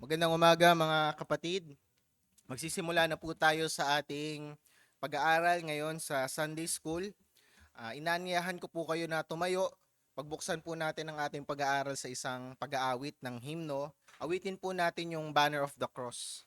Magandang umaga mga kapatid. Magsisimula na po tayo sa ating pag-aaral ngayon sa Sunday School. Inanyayahan ko po kayo na tumayo. Pagbuksan po natin ang ating pag-aaral sa isang pag-aawit ng himno. Awitin po natin yung Banner of the Cross.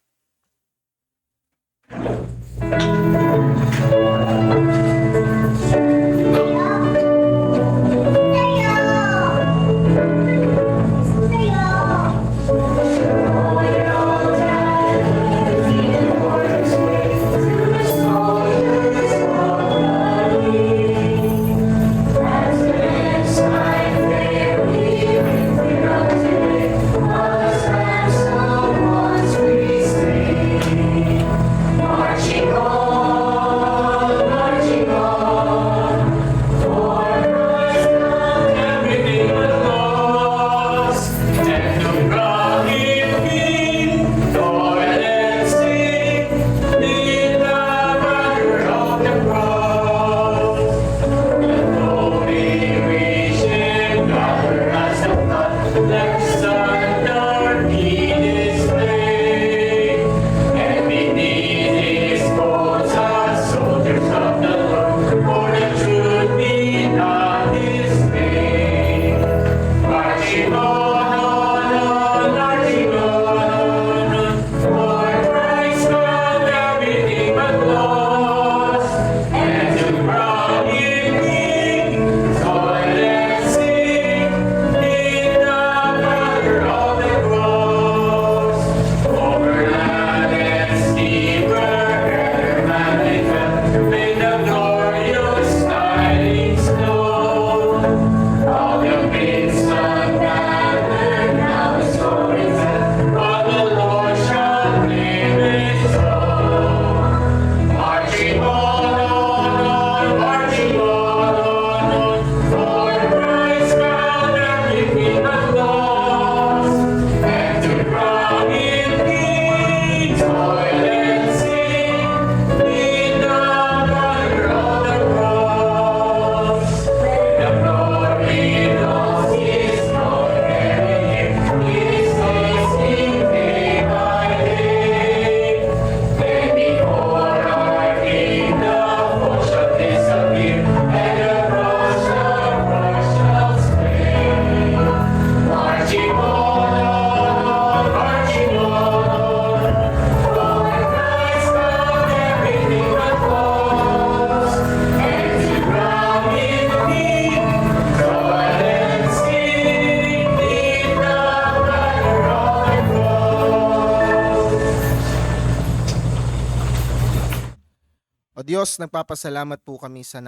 O Diyos, nagpapasalamat po kami sa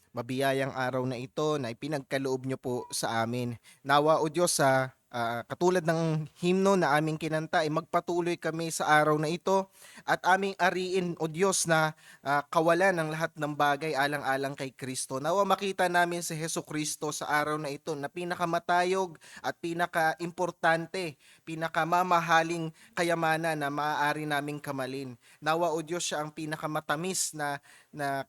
mabiyayang araw na ito na ipinagkaloob niyo po sa amin. Nawa o Diyos sa katulad ng himno na aming kinanta ay magpatuloy kami sa araw na ito at aming ariin o Diyos na kawalan ng lahat ng bagay alang-alang kay Kristo. Nawa makita namin si Hesus Kristo sa araw na ito na pinakamatayog at pinaka-importante, pinakamamahaling kayamanan na maaari naming kamalin. Nawa o Diyos siya ang pinakamatamis na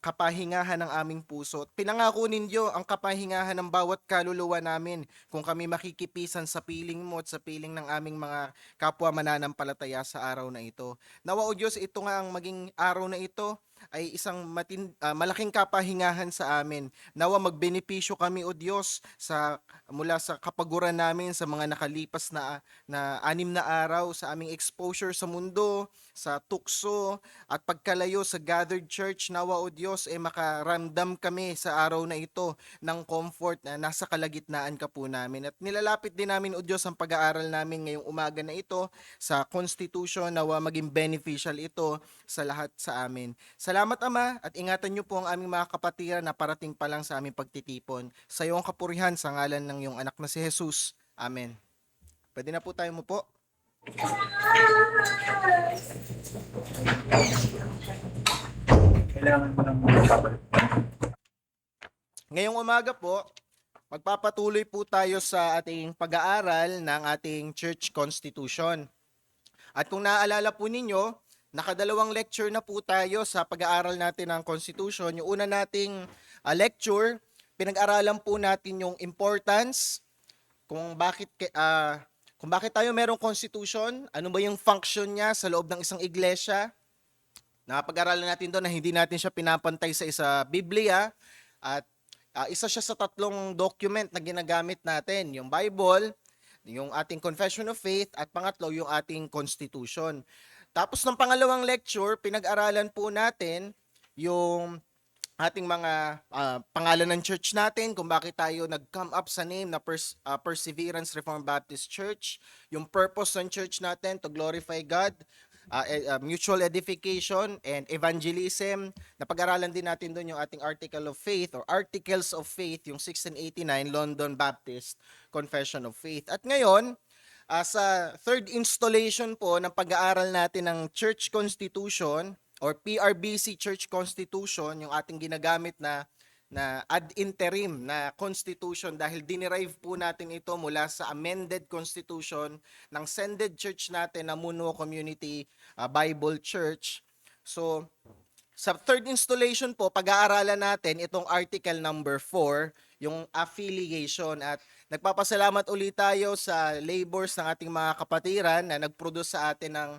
kapahingahan ng aming puso. Pinangako ninyo ang kapahingahan ng bawat kaluluwa namin kung kami makikipisan sa piling mo at sa piling ng aming mga kapwa mananampalataya sa araw na ito. Nawa o Diyos, ito nga ang maging araw na ito ay isang malaking kapahingahan sa amin. Nawa magbenepisyo kami o Diyos mula sa kapaguran namin sa mga nakalipas na 6 na araw sa aming exposure sa mundo, sa tukso at pagkalayo sa gathered church. Nawa o Diyos makaramdam kami sa araw na ito ng comfort na nasa kalagitnaan ka po namin. At nilalapit din namin o Diyos ang pag-aaral namin ngayong umaga na ito sa Constitution. Nawa maging beneficial ito sa lahat sa amin. Salamat Ama at ingatan niyo po ang aming mga kapatiran na parating pa lang sa aming pagtitipon. Sa iyong kapurihan sa ngalan ng iyong anak na si Jesus. Amen. Pwede na po tayo po. Kailangan mo ng mga Ngayong umaga po, magpapatuloy po tayo sa ating pag-aaral ng ating Church Constitution. At kung naaalala po ninyo, nakadalawang lecture na po tayo sa pag-aaral natin ng Constitution. Yung una nating lecture, pinag-aralan po natin yung importance, kung bakit Kung bakit tayo merong constitution, ano ba yung function niya sa loob ng isang iglesia? Napag-aralan natin doon na hindi natin siya pinapantay sa Biblia at isa siya sa tatlong document na ginagamit natin, yung Bible, yung ating Confession of Faith at pangatlo yung ating Constitution. Tapos ng pangalawang lecture, pinag-aralan po natin yung ating mga pangalan ng church natin, kung bakit tayo nag-come up sa name na Perseverance Reformed Baptist Church, yung purpose ng church natin to glorify God, mutual edification and evangelism. Napag-aralan din natin doon yung ating Article of Faith or Articles of Faith, yung 1689 London Baptist Confession of Faith. At ngayon, sa third installation po ng pag-aaral natin ng Church Constitution or PRBC Church Constitution, yung ating ginagamit na ad interim na constitution dahil dinerive po natin ito mula sa amended constitution ng sended church natin na Muno Community Bible Church. So, sa third installation po, pag-aaralan natin itong article number 4, yung affiliation. At nagpapasalamat ulit tayo sa labors ng ating mga kapatiran na nag-produce sa atin ng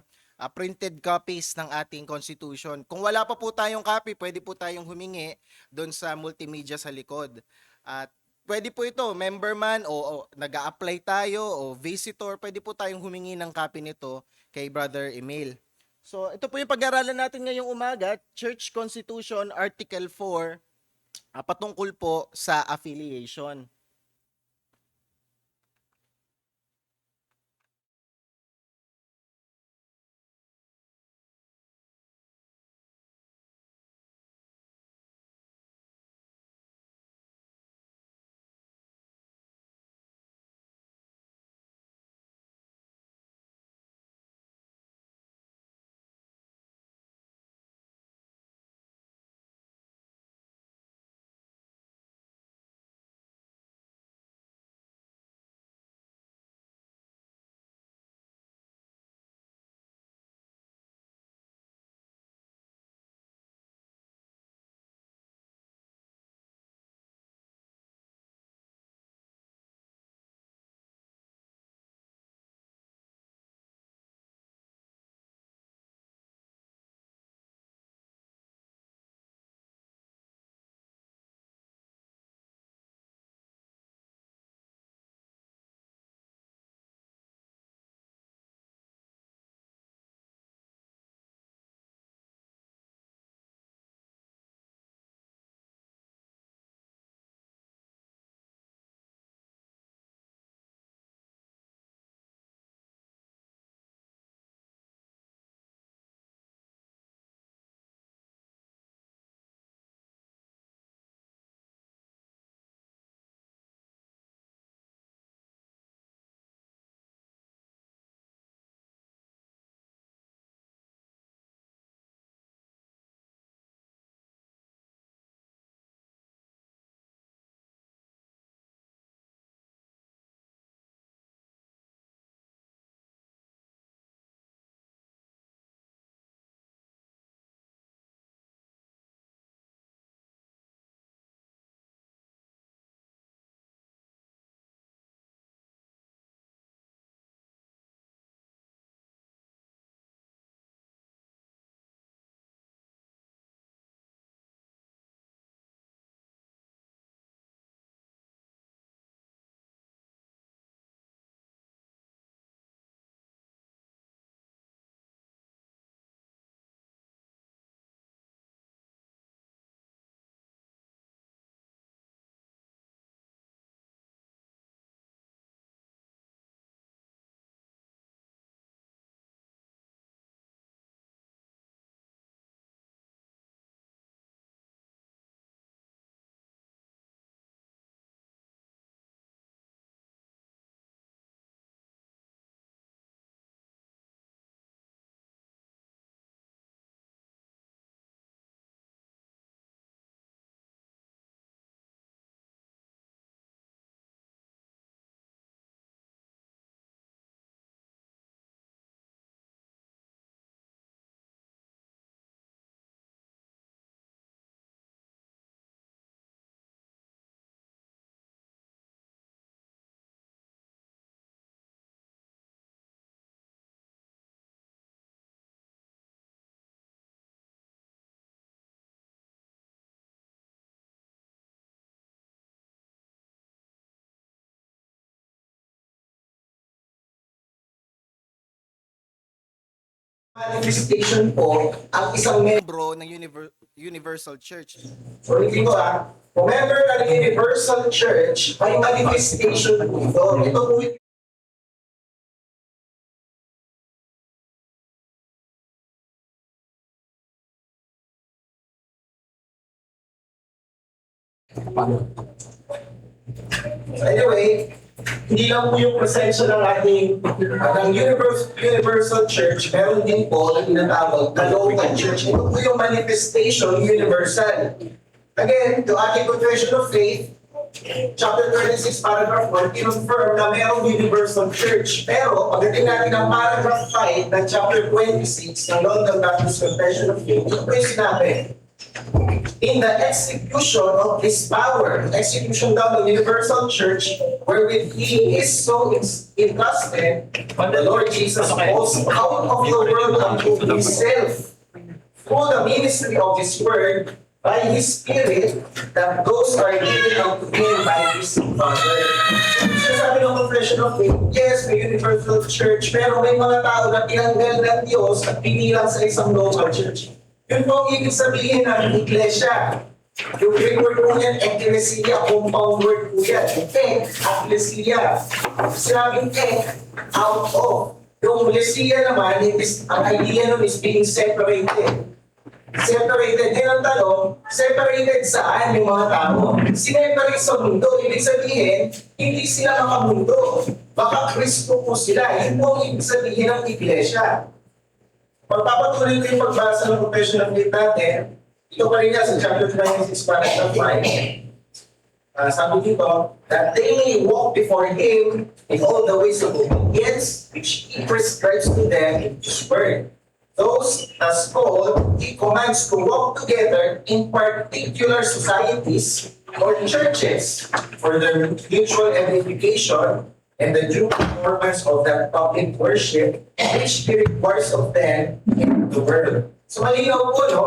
printed copies ng ating constitution. Kung wala pa po tayong copy, pwede po tayong humingi doon sa multimedia sa likod. At pwede po ito, member man o nag-a-apply tayo o visitor, pwede po tayong humingi ng copy nito kay Brother Emil. So, ito po yung pag-aaralan natin ngayong umaga, Church Constitution Article 4, patungkol po sa affiliation. Manifestation po ang isang membro ng Universal Church. So, hindi ko kung member ka ng Universal Church, may manifestation po ito. Ito po anyway, hindi lang po yung presensya ng ating Universal Church, meron din po na tinatawag na local church. Ito po yung manifestation universal. Again, to ating confession of faith, chapter 36, paragraph 1, kinonfirm na mayroong universal church. Pero, pagdating natin ng paragraph 5 ng chapter 26 ng London Baptist Confession of Faith, ito po yung sinabi, in the execution of His power, execution daw ng universal church, wherewith He is so entrusted, the Lord Jesus calls out of the world unto Himself, through the ministry of His word, by His Spirit, that those are given unto Him by His Father. So sabi ng confession of faith, yes, may universal church, pero may mga tao na tinanggal ng Diyos at pinilang sa isang local church. Yun po ang ibig sabihin ng iglesia. Yung Greek word po yan, ecclesia, compound word po yan. Ecclesia. Sinabing out of. Yung ecclesia naman, ang idea nun is being separated. Separated din ang tanong, separated saan yung mga tao? Sineparate sa mundo, ibig sabihin, hindi sila makamundo. Baka Kristo po sila. Yun po ang ibig sabihin ng iglesia. Pagpapatuloy ko yung pagbasa ng confession of faith natin, ito pa rin nga sa chapter 26, paragraph 5. Sabi dito, that they may walk before Him in all the ways of obedience which He prescribes to them in His word. Those as called, He commands to walk together in particular societies or churches for their mutual edification and the due performance of that public worship which He requires of them in the world. So malinaw po, no?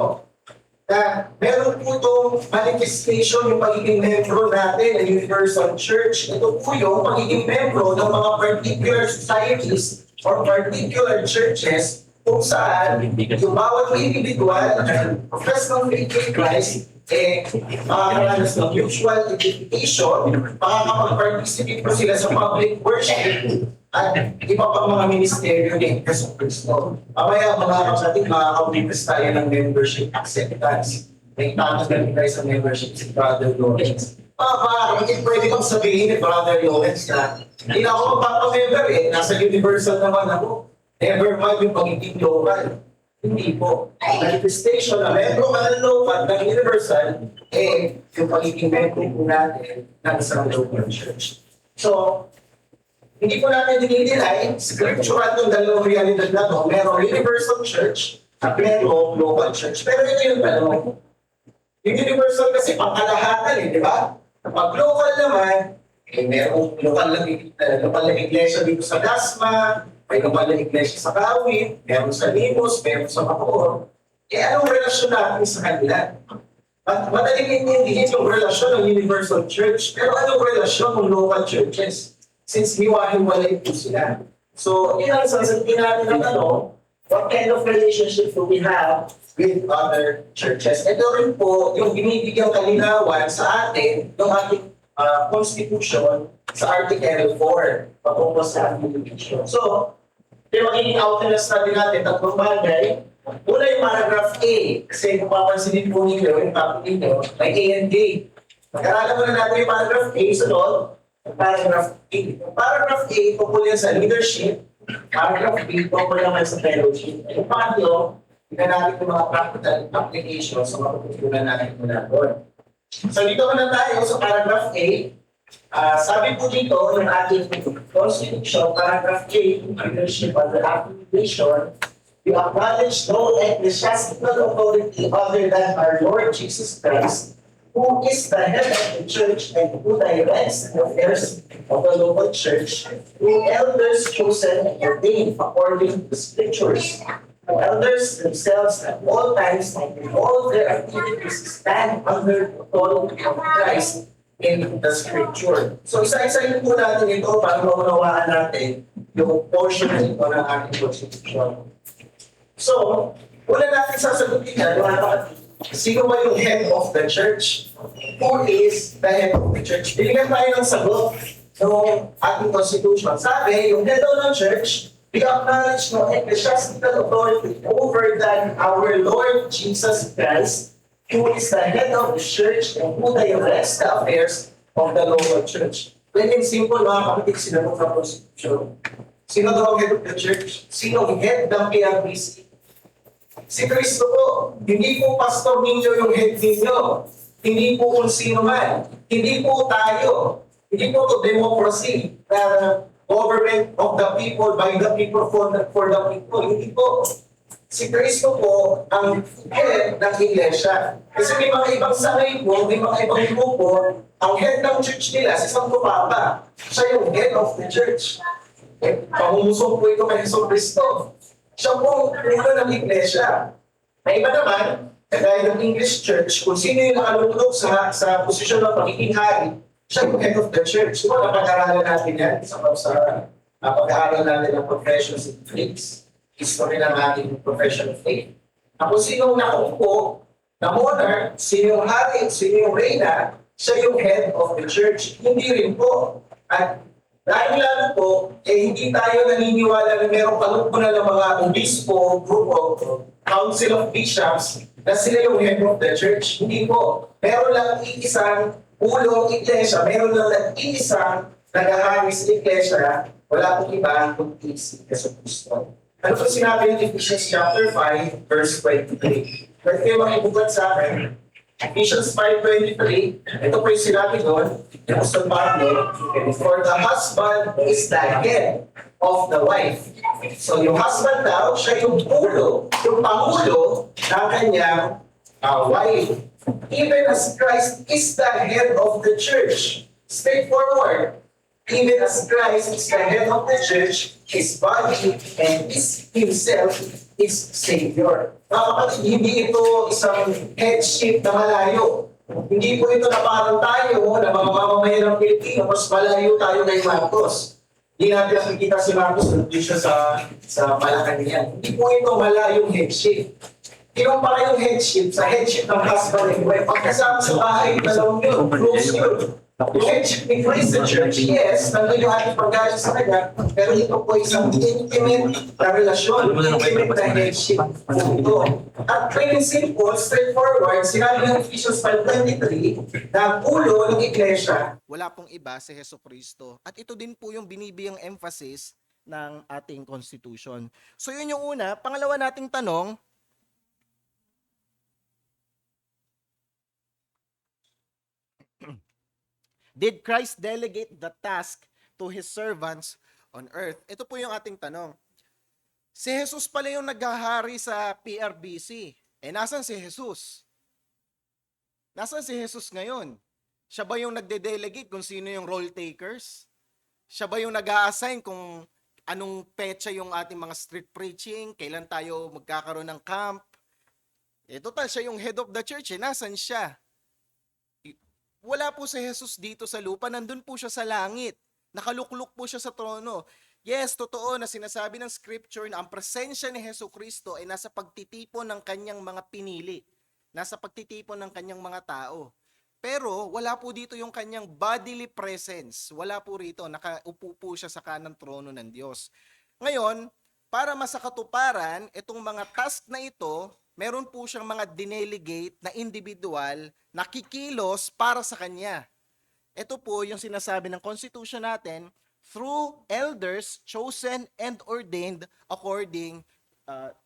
Na meron po itong manifestation yung pagiging membro natin ng Universal Church. Ito po yung pagiging membro ng mga particular societies or particular churches kung saan yung bawat individual profess ng faith in Christ makakaranas ng mutual edification, makakapag-participate po sila sa public worship at iba pang mga ministeryo ni Jesus Cristo. Mamaya mga kapatid, makakapag-request tayo ng membership acceptance. May tatagaling tayo sa membership si Brother Lawrence. Kapatid, pwede kong sabihin ni Brother Lawrence na hindi na ako magpapamember nasa Universal naman ako. Never mind yung pagiging local. Hindi po. Manifestation na membro ka ng local, ng Universal, yung pagiging membro po natin ng isang local church. So, hindi po natin dinideny, scriptural itong dalawang realidad na ito. Merong Universal Church at merong local church. Pero ito yung tanong. Yung Universal kasi pangkalahatan di ba? Pag local naman, merong lokal na iglesia dito sa Dasma, may lokal na iglesia sa Kawit, meron sa Limos, meron sa Bacoor. Anong relasyon natin sa kanila? At madaling intindihin yung relasyon ng Universal Church, pero anong relasyon ng local churches? Since hiwa-hiwalay po sila. So, yun ang sasabihin natin ng what kind of relationship do we have with other churches? Ito rin po yung binibigyang kalinawan sa atin ng ating Constitution sa Article 4 patungkol sa application. So, yung magiging outline study natin, tatlong bagay. Una yung paragraph A, kasi kung papansinin po ninyo, yung topic ninyo, may A and D. Mag-aralan muna natin yung paragraph A, sunod, paragraph A. Paragraph A, tungkol yan sa leadership. Paragraph B, tungkol naman sa fellowship. Yung pangatlo, tignan natin yung mga practical applications sa mga pagkukunan natin mula doon. So dito muna tayo sa paragraph A. Sabi po dito yung ating Constitution, paragraph A, leadership and the application, you acknowledge no ecclesiastical authority other than our Lord Jesus Christ, who is the head of the church and who directs the affairs of the local church, through elders chosen and ordained according to the scriptures. The elders themselves at all times and in all their activities stand under the authority of Christ in the scripture. So isa-isahin po natin ito para maunawaan natin yung portion nito ng ating Constitution. So, una natin sasagutin yan, mga kapatid, sino ba yung head of the church? Who is the head of the church? Binigyan tayo ng sagot ng ating constitution. Sabi, yung head of the church, we acknowledge no ecclesiastical authority over than our Lord Jesus Christ, who is the head of the church and who directs the affairs of the local church. Plain and simple, mga kapatid, sinagot ng constitution. Sino daw ang head of the church? Sino ang head ng PRBC? Si Kristo po. Hindi po Pastor ninyo yung head ninyo. Hindi po kung sino man. Hindi po tayo. Hindi po to democracy na government of the people, by the people, for the people. Hindi po. Si Kristo po ang head ng iglesia. Kasi may mga ibang sangay po, may mga ibang grupo, ang head ng church nila, si Santo Papa. Siya yung head of the church. Pangumusong po ito kay Hesus Kristo. Siya po ang ulo ng iglesia. May iba naman, kagaya ng English church, kung sino yung nakalulog sa posisyon ng pagiging hari, siya yung head of the church. So, napag-aralan natin yan sa pag-aaral natin ng professions in faith. History ng ating profession of faith. Kung sino yung nakaupo, na monarch, sino yung hari, sino yung reyna, siya yung head of the church. Hindi rin po. At dahil lalo po, hindi tayo naniniwala na mayroong kalungkunan ng mga obispo, grupo, council of bishops, na sila yung head of the church. Hindi po. Meron lang iisang ulong iglesia, meron lang iisang nagahari sa iglesia, wala pong iba kundi si Yesu Cristo. Ano po sinabi ng Ephesians chapter 5, verse 23? Pwede kayo makibugat sa akin. Ephesians 5:23, ito po yung sinabi doon, yung Apostol Pablo, for the husband is the head of the wife. So yung husband daw, siya yung ulo, yung pangulo ng kanyang wife. Even as Christ is the head of the church. Straightforward. Even as Christ is the head of the church, his body and is himself is Savior. Mga kapatid, hindi ito isang headship na malayo. Hindi po ito na parang tayo, na mga mamamayan ng Pilipino, mas malayo tayo kay Marcos. Hindi natin nakikita si Marcos, nandun siya sa Malacanang. Hindi po ito malayong headship. Kinumpara yung headship sa headship ng husband and wife. Pagkasama sa bahay, dalawang yun, close yun. Yung headship ni Christ sa church, yes, nandun yung ating paggaling sa kanya, pero ito po isang intimate na relasyon, intimate na headship po ito. At plain and simple, straightforward, sinabi ng Ephesians 5:23 na ang ulo ng iglesia. Wala pong iba si Hesus Kristo. At ito din po yung binibiyang emphasis ng ating constitution. So yun yung una. Pangalawa nating tanong, did Christ delegate the task to His servants on earth? Ito po yung ating tanong. Si Jesus pala yung naghahari sa PRBC. Nasan si Jesus? Nasan si Jesus ngayon? Siya ba yung nagde-delegate kung sino yung role takers? Siya ba yung nag-a-assign kung anong petsa yung ating mga street preaching? Kailan tayo magkakaroon ng camp? Total, siya yung head of the church. Nasan siya? Wala po si Jesus dito sa lupa, nandun po siya sa langit. Nakalukluk po siya sa trono. Yes, totoo na sinasabi ng scripture na ang presensya ni Hesus Kristo ay nasa pagtitipon ng kanyang mga pinili. Nasa pagtitipon ng kanyang mga tao. Pero wala po dito yung kanyang bodily presence. Wala po rito, nakaupo po siya sa kanang trono ng Diyos. Ngayon, para masakatuparan itong mga task na ito, meron po siyang mga dinelegate na individual na kikilos para sa kanya. Ito po yung sinasabi ng Constitution natin, through elders chosen and ordained according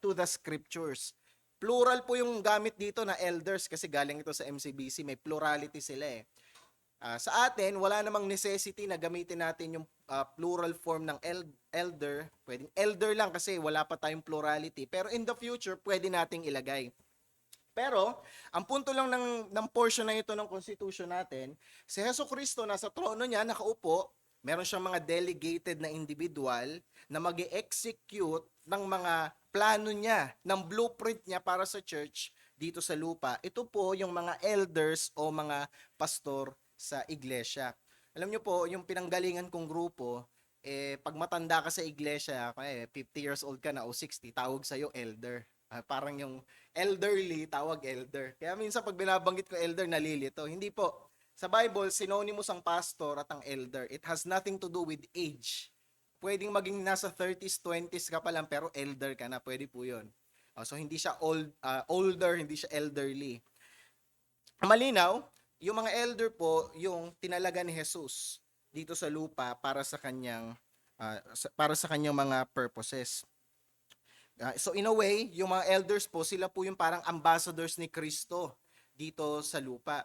to the scriptures. Plural po yung gamit dito na elders kasi galing ito sa MCBC, may plurality sila eh. Sa atin, wala namang necessity na gamitin natin yung plural form ng elder. Pwedeng elder lang kasi wala pa tayong plurality. Pero in the future, pwede nating ilagay. Pero, ang punto lang ng portion na ito ng Constitution natin, si Hesus Kristo nasa trono niya, nakaupo, meron siyang mga delegated na individual na mag-execute ng mga plano niya, ng blueprint niya para sa church dito sa lupa. Ito po yung mga elders o mga pastor sa iglesia. Alam niyo po, yung pinanggalingan kong grupo, pag matanda ka sa iglesia, 50 years old ka na o 60, tawag sa'yo elder. Parang yung elderly, tawag elder. Kaya minsan pag binabanggit ko elder, nalilito. Hindi po. Sa Bible, synonymous ang pastor at ang elder. It has nothing to do with age. Pwedeng maging nasa 30s, 20s ka pa lang, pero elder ka na. Pwede po yun. So hindi siya older, hindi siya elderly. Malinaw, yung mga elder po, yung tinalaga ni Jesus dito sa lupa para sa kanyang mga purposes. So in a way, yung mga elders po, sila po yung parang ambassadors ni Kristo dito sa lupa.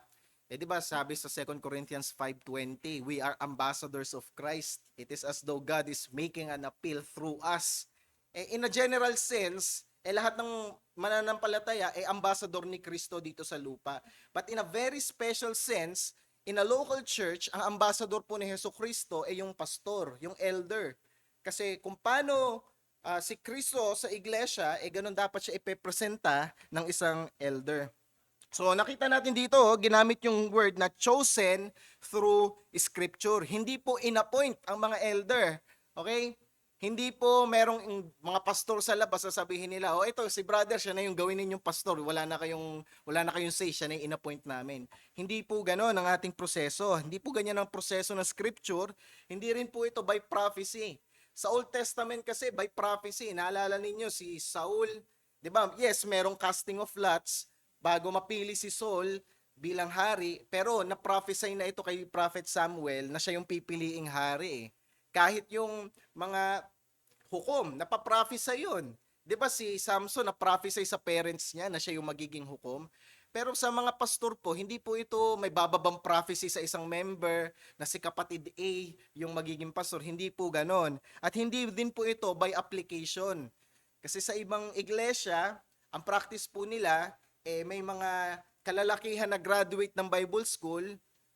'Di ba sabi sa 2 Corinthians 5:20, we are ambassadors of Christ. It is as though God is making an appeal through us. In a general sense, lahat ng mananampalataya ay ambassador ni Kristo dito sa lupa. But in a very special sense, in a local church, ang ambassador po ni Jesucristo ay yung pastor, yung elder. Kasi kung paano si Kristo sa iglesia, ganun dapat siya ipepresenta ng isang elder. So nakita natin dito, ginamit yung word na chosen through scripture. Hindi po inappoint ang mga elder. Okay? Hindi po merong mga pastor sa labas sasabihin nila, ito si brother, siya na yung gawin ninyong pastor. Wala na kayong say, siya na yung inappoint namin. Hindi po ganoon ang ating proseso. Hindi po ganyan ang proseso ng scripture. Hindi rin po ito by prophecy. Sa Old Testament kasi by prophecy, naalala ninyo si Saul, 'di ba? Yes, merong casting of lots bago mapili si Saul bilang hari, pero na-prophesy na ito kay Prophet Samuel na siya yung pipiliing hari. Kahit yung mga hukom, napaprophesy yun. 'Di ba si Samson na-prophesy sa parents niya na siya yung magiging hukom? Pero sa mga pastor po, hindi po ito may bababang prophecy sa isang member na si kapatid A yung magiging pastor. Hindi po ganon. At hindi din po ito by application. Kasi sa ibang iglesia, ang practice po nila, may mga kalalakihan na graduate ng Bible school,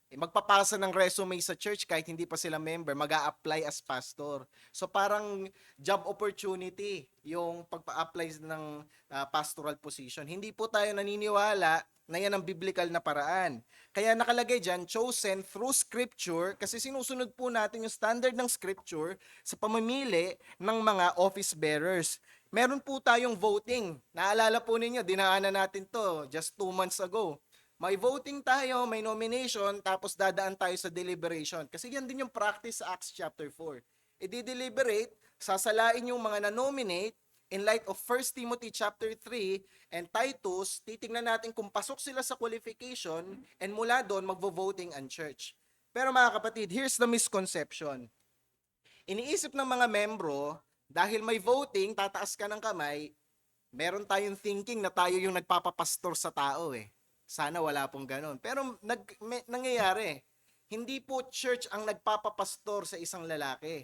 magpapasa ng resume sa church kahit hindi pa sila member, mag-a-apply as pastor. So parang job opportunity yung pagpa-apply ng pastoral position. Hindi po tayo naniniwala na yan ang biblical na paraan. Kaya nakalagay dyan, chosen through scripture, kasi sinusunod po natin yung standard ng scripture sa pamimili ng mga office bearers. Meron po tayong voting. Naalala po ninyo, dinaanan natin to just 2 months ago. May voting tayo, may nomination, tapos dadaan tayo sa deliberation. Kasi yan din yung practice sa Acts chapter 4. I-deliberate, sasalain yung mga na-nominate, in light of 1 Timothy chapter 3 and Titus, titingnan natin kung pasok sila sa qualification, and mula doon, magvo-voting ang church. Pero mga kapatid, here's the misconception. Iniisip ng mga membro, dahil may voting, tataas ka ng kamay, meron tayong thinking na tayo yung nagpapapastor sa tao Sana wala pong ganun. Pero nangyayari. Hindi po church ang nagpapapastor sa isang lalaki.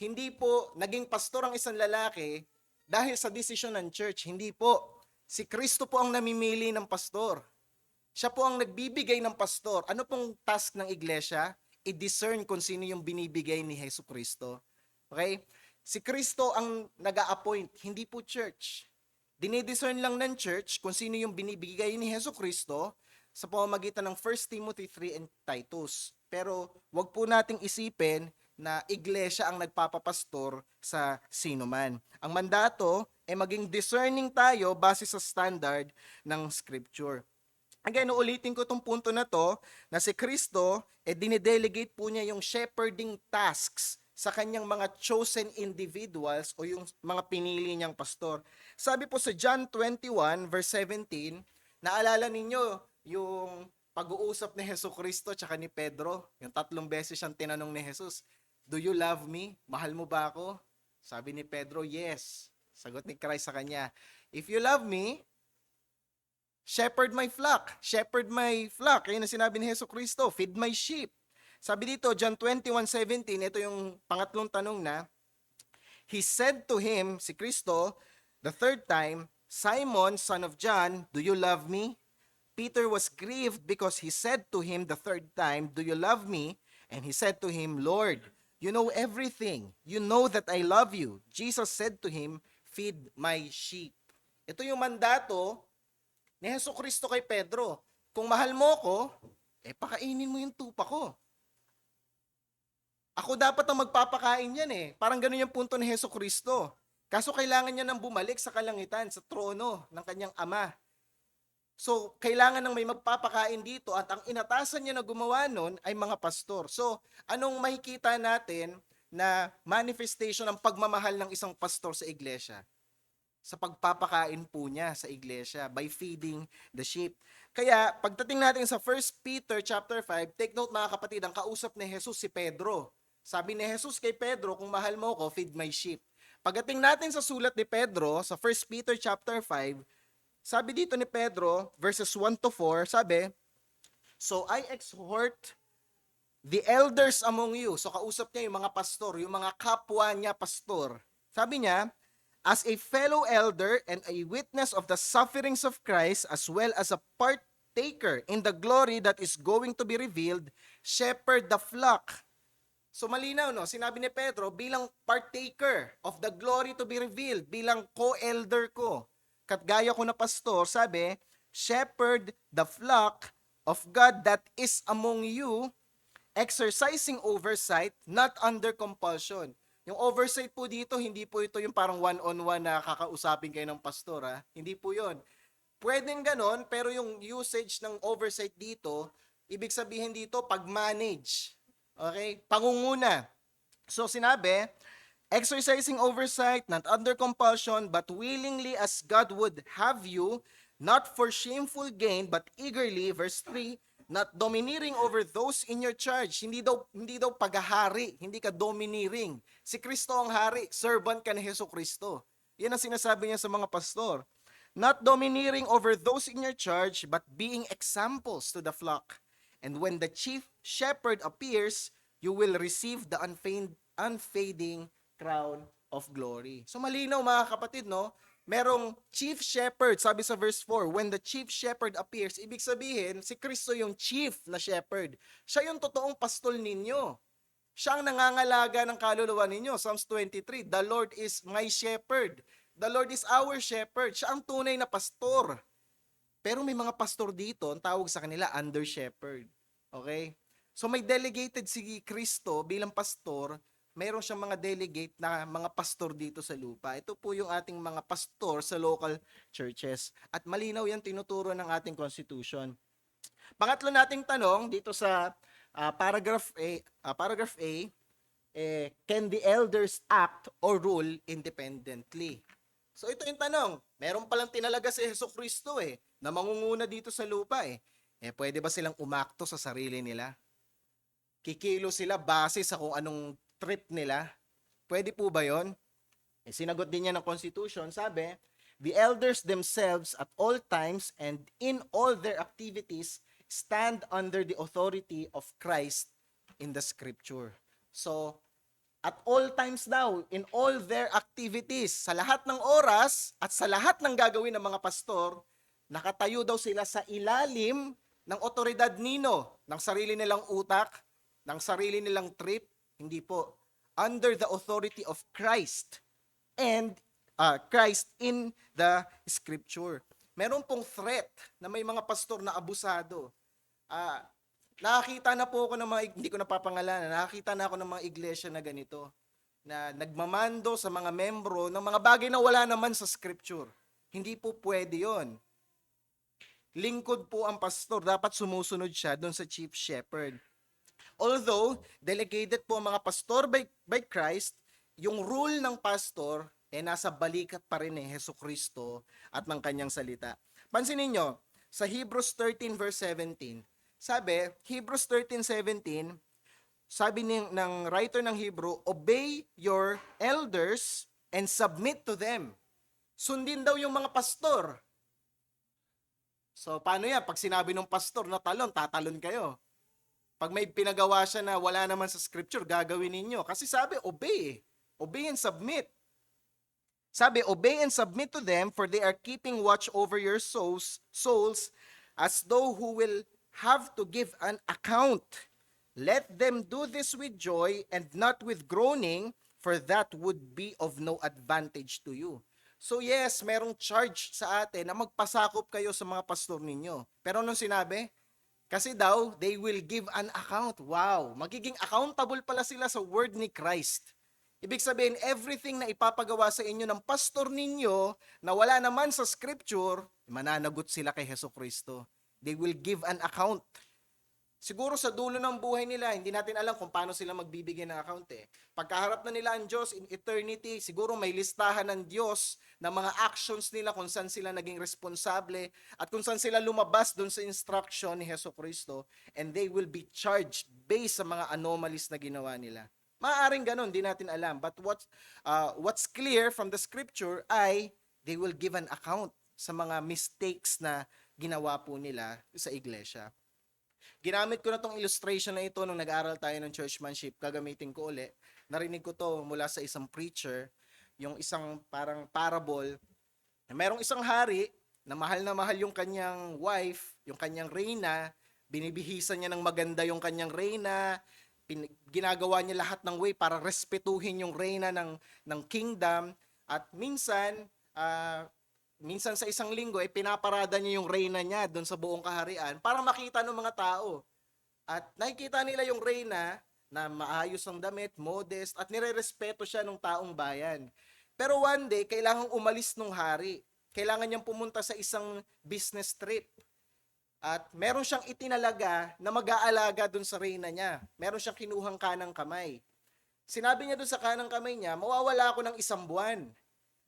Hindi po naging pastor ang isang lalaki dahil sa desisyon ng church. Hindi po. Si Kristo po ang namimili ng pastor. Siya po ang nagbibigay ng pastor. Ano pong task ng iglesia? I-discern kung sino yung binibigay ni Jesu Kristo. Okay? Si Kristo ang nag-a-appoint, hindi po church. Dinidiscern lang ng church kung sino yung binibigay ni Jesu Kristo sa pamamagitan ng 1 Timothy 3 and Titus. Pero wag po nating isipin na iglesia ang nagpapapastor sa sino man. Ang mandato ay maging discerning tayo base sa standard ng scripture. Again, uulitin ko itong punto na to, na si Kristo, dinidelegate po niya yung shepherding tasks sa kanyang mga chosen individuals o yung mga pinili niyang pastor. Sabi po sa John 21 verse 17, naalala ninyo yung pag-uusap ni Jesucristo tsaka ni Pedro, yung 3 beses siyang tinanong ni Jesus, "Do you love me? Mahal mo ba ako?" Sabi ni Pedro, "Yes." Sagot ni Christ sa kanya, "If you love me, shepherd my flock." Shepherd my flock. Ayun ang sinabi ni Jesucristo, "Feed my sheep." Sabi dito, John 21:17, ito yung pangatlong tanong na, He said to him, si Kristo, the third time, "Simon, son of John, do you love me?" Peter was grieved because he said to him the third time, "Do you love me?" And he said to him, "Lord, you know everything. You know that I love you." Jesus said to him, "Feed my sheep." Ito yung mandato ni Jesucristo kay Pedro. Kung mahal mo ko, pakainin mo yung tupa ko. Ako dapat ang magpapakain yan eh. Parang ganun yung punto ni Hesus Kristo. Kaso kailangan niya nang bumalik sa kalangitan, sa trono ng kanyang ama. So, kailangan ng may magpapakain dito at ang inatasan niya na gumawa nun ay mga pastor. So, anong makikita natin na manifestation ng pagmamahal ng isang pastor sa iglesia? Sa pagpapakain po niya sa iglesia by feeding the sheep. Kaya pagdating natin sa 1 Peter chapter 5, take note mga kapatid, ang kausap ni Jesus si Pedro. Sabi ni Jesus kay Pedro, kung mahal mo ko, feed my sheep. Pagdating natin sa sulat ni Pedro sa 1 Peter chapter 5, sabi dito ni Pedro, verses 1 to 4, sabi, "So I exhort the elders among you." So kausap niya yung mga pastor, yung mga kapwa niya pastor. Sabi niya, "As a fellow elder and a witness of the sufferings of Christ, as well as a partaker in the glory that is going to be revealed, shepherd the flock." So malinaw, no? Sinabi ni Pedro, bilang partaker of the glory to be revealed, bilang co-elder ko, katgaya ko na pastor, sabi, shepherd the flock of God that is among you, exercising oversight, not under compulsion. Yung oversight po dito, hindi po ito yung parang one-on-one na kakausapin kayo ng pastor. Ha? Hindi po yon. Pwedeng ganon, pero yung usage ng oversight dito, ibig sabihin dito, pag-manage. Okay? Pangunguna. So sinabi, exercising oversight, not under compulsion, but willingly as God would have you, not for shameful gain, but eagerly, verse 3, not domineering over those in your charge. Hindi daw paghahari, hindi ka domineering. Si Kristo ang hari, servant ka ni Hesus Kristo. Yan ang sinasabi niya sa mga pastor. Not domineering over those in your charge, but being examples to the flock. And when the chief shepherd appears, you will receive the unfading crown of glory. So malinaw mga kapatid, no? Merong chief shepherd, sabi sa verse 4, when the chief shepherd appears, ibig sabihin, si Kristo yung chief na shepherd. Siya yung totoong pastol ninyo. Siya ang nangangalaga ng kaluluwa ninyo. Psalms 23, the Lord is my shepherd. The Lord is our shepherd. Siya ang tunay na pastor. Pero may mga pastor dito, ang tawag sa kanila, under shepherd. Okay? So may delegated si Kristo bilang pastor, mayroon siyang mga delegate na mga pastor dito sa lupa. Ito po yung ating mga pastor sa local churches. At malinaw yan tinuturo ng ating constitution. Pangatlo nating tanong dito sa paragraph A, can the elders act or rule independently? So ito yung tanong. Meron palang tinalaga si Hesus Kristo na mangunguna dito sa lupa pwede ba silang umakto sa sarili nila? Kikilo sila base sa kung anong trip nila? Pwede po ba yon? Sinagot din niya ng Constitution, sabi, the elders themselves at all times and in all their activities stand under the authority of Christ in the Scripture. So, at all times daw, in all their activities, sa lahat ng oras at sa lahat ng gagawin ng mga pastor, nakatayo daw sila sa ilalim ng otoridad nino, ng sarili nilang utak, ng sarili nilang trip, hindi po. Under the authority of Christ and Christ in the Scripture. Meron pong threat na may mga pastor na abusado. Nakakita na po ako ng mga, hindi ko napapangalanan, nakakita na ako ng mga iglesia na ganito, na nagmamando sa mga membro ng mga bagay na wala naman sa Scripture. Hindi po pwede yon. Lingkod po ang pastor, dapat sumusunod siya doon sa chief shepherd. Although, delegated po ang mga pastor by Christ, yung rule ng pastor nasa balikat pa rin ni Hesus Kristo at ng kanyang salita. Pansinin nyo, sa Hebrews 13 verse 17, sabi, Hebrews 13:17, sabi ng writer ng Hebrew, obey your elders and submit to them. Sundin daw yung mga pastor. So, paano yan? Pag sinabi ng pastor na talon, tatalon kayo. Pag may pinagawa siya na wala naman sa scripture, gagawin ninyo. Kasi sabi, obey. Obey and submit. Sabi, obey and submit to them, for they are keeping watch over your souls as though who will have to give an account. Let them do this with joy and not with groaning, for that would be of no advantage to you. So yes, merong charge sa atin na magpasakop kayo sa mga pastor ninyo. Pero anong sinabi? Kasi daw, they will give an account. Wow, magiging accountable pala sila sa word ni Christ. Ibig sabihin, everything na ipapagawa sa inyo ng pastor ninyo na wala naman sa scripture, mananagot sila kay Hesus Kristo. They will give an account. Siguro sa dulo ng buhay nila, hindi natin alam kung paano sila magbibigay ng account eh. Pagkaharap na nila ang Diyos in eternity, siguro may listahan ng Diyos ng mga actions nila kung saan sila naging responsable at kung saan sila lumabas dun sa instruction ni Hesus Kristo, and they will be charged based sa mga anomalies na ginawa nila. Maaaring ganun, di natin alam. But what's clear from the scripture ay they will give an account sa mga mistakes na ginawa po nila sa iglesia. Ginamit ko na tong illustration na ito nung nag-aaral tayo ng churchmanship. Gagamitin ko uli. Narinig ko to mula sa isang preacher, yung isang parang parable. Merong isang hari na mahal yung kanyang wife, yung kanyang reyna, binibihisan niya ng maganda yung kanyang reyna, ginagawa niya lahat ng way para respetuhin yung reyna ng kingdom, at minsan sa isang linggo ay pinaparada niya yung reyna niya doon sa buong kaharian para makita ng mga tao. At nakikita nila yung reyna na maayos ang damit, modest, at nirerespeto siya ng taong bayan. Pero one day, kailangang umalis nung hari. Kailangan niyang pumunta sa isang business trip. At meron siyang itinalaga na mag-aalaga doon sa reyna niya. Meron siyang kinuhang kanang kamay. Sinabi niya doon sa kanang kamay niya, mawawala ako ng 1 buwan.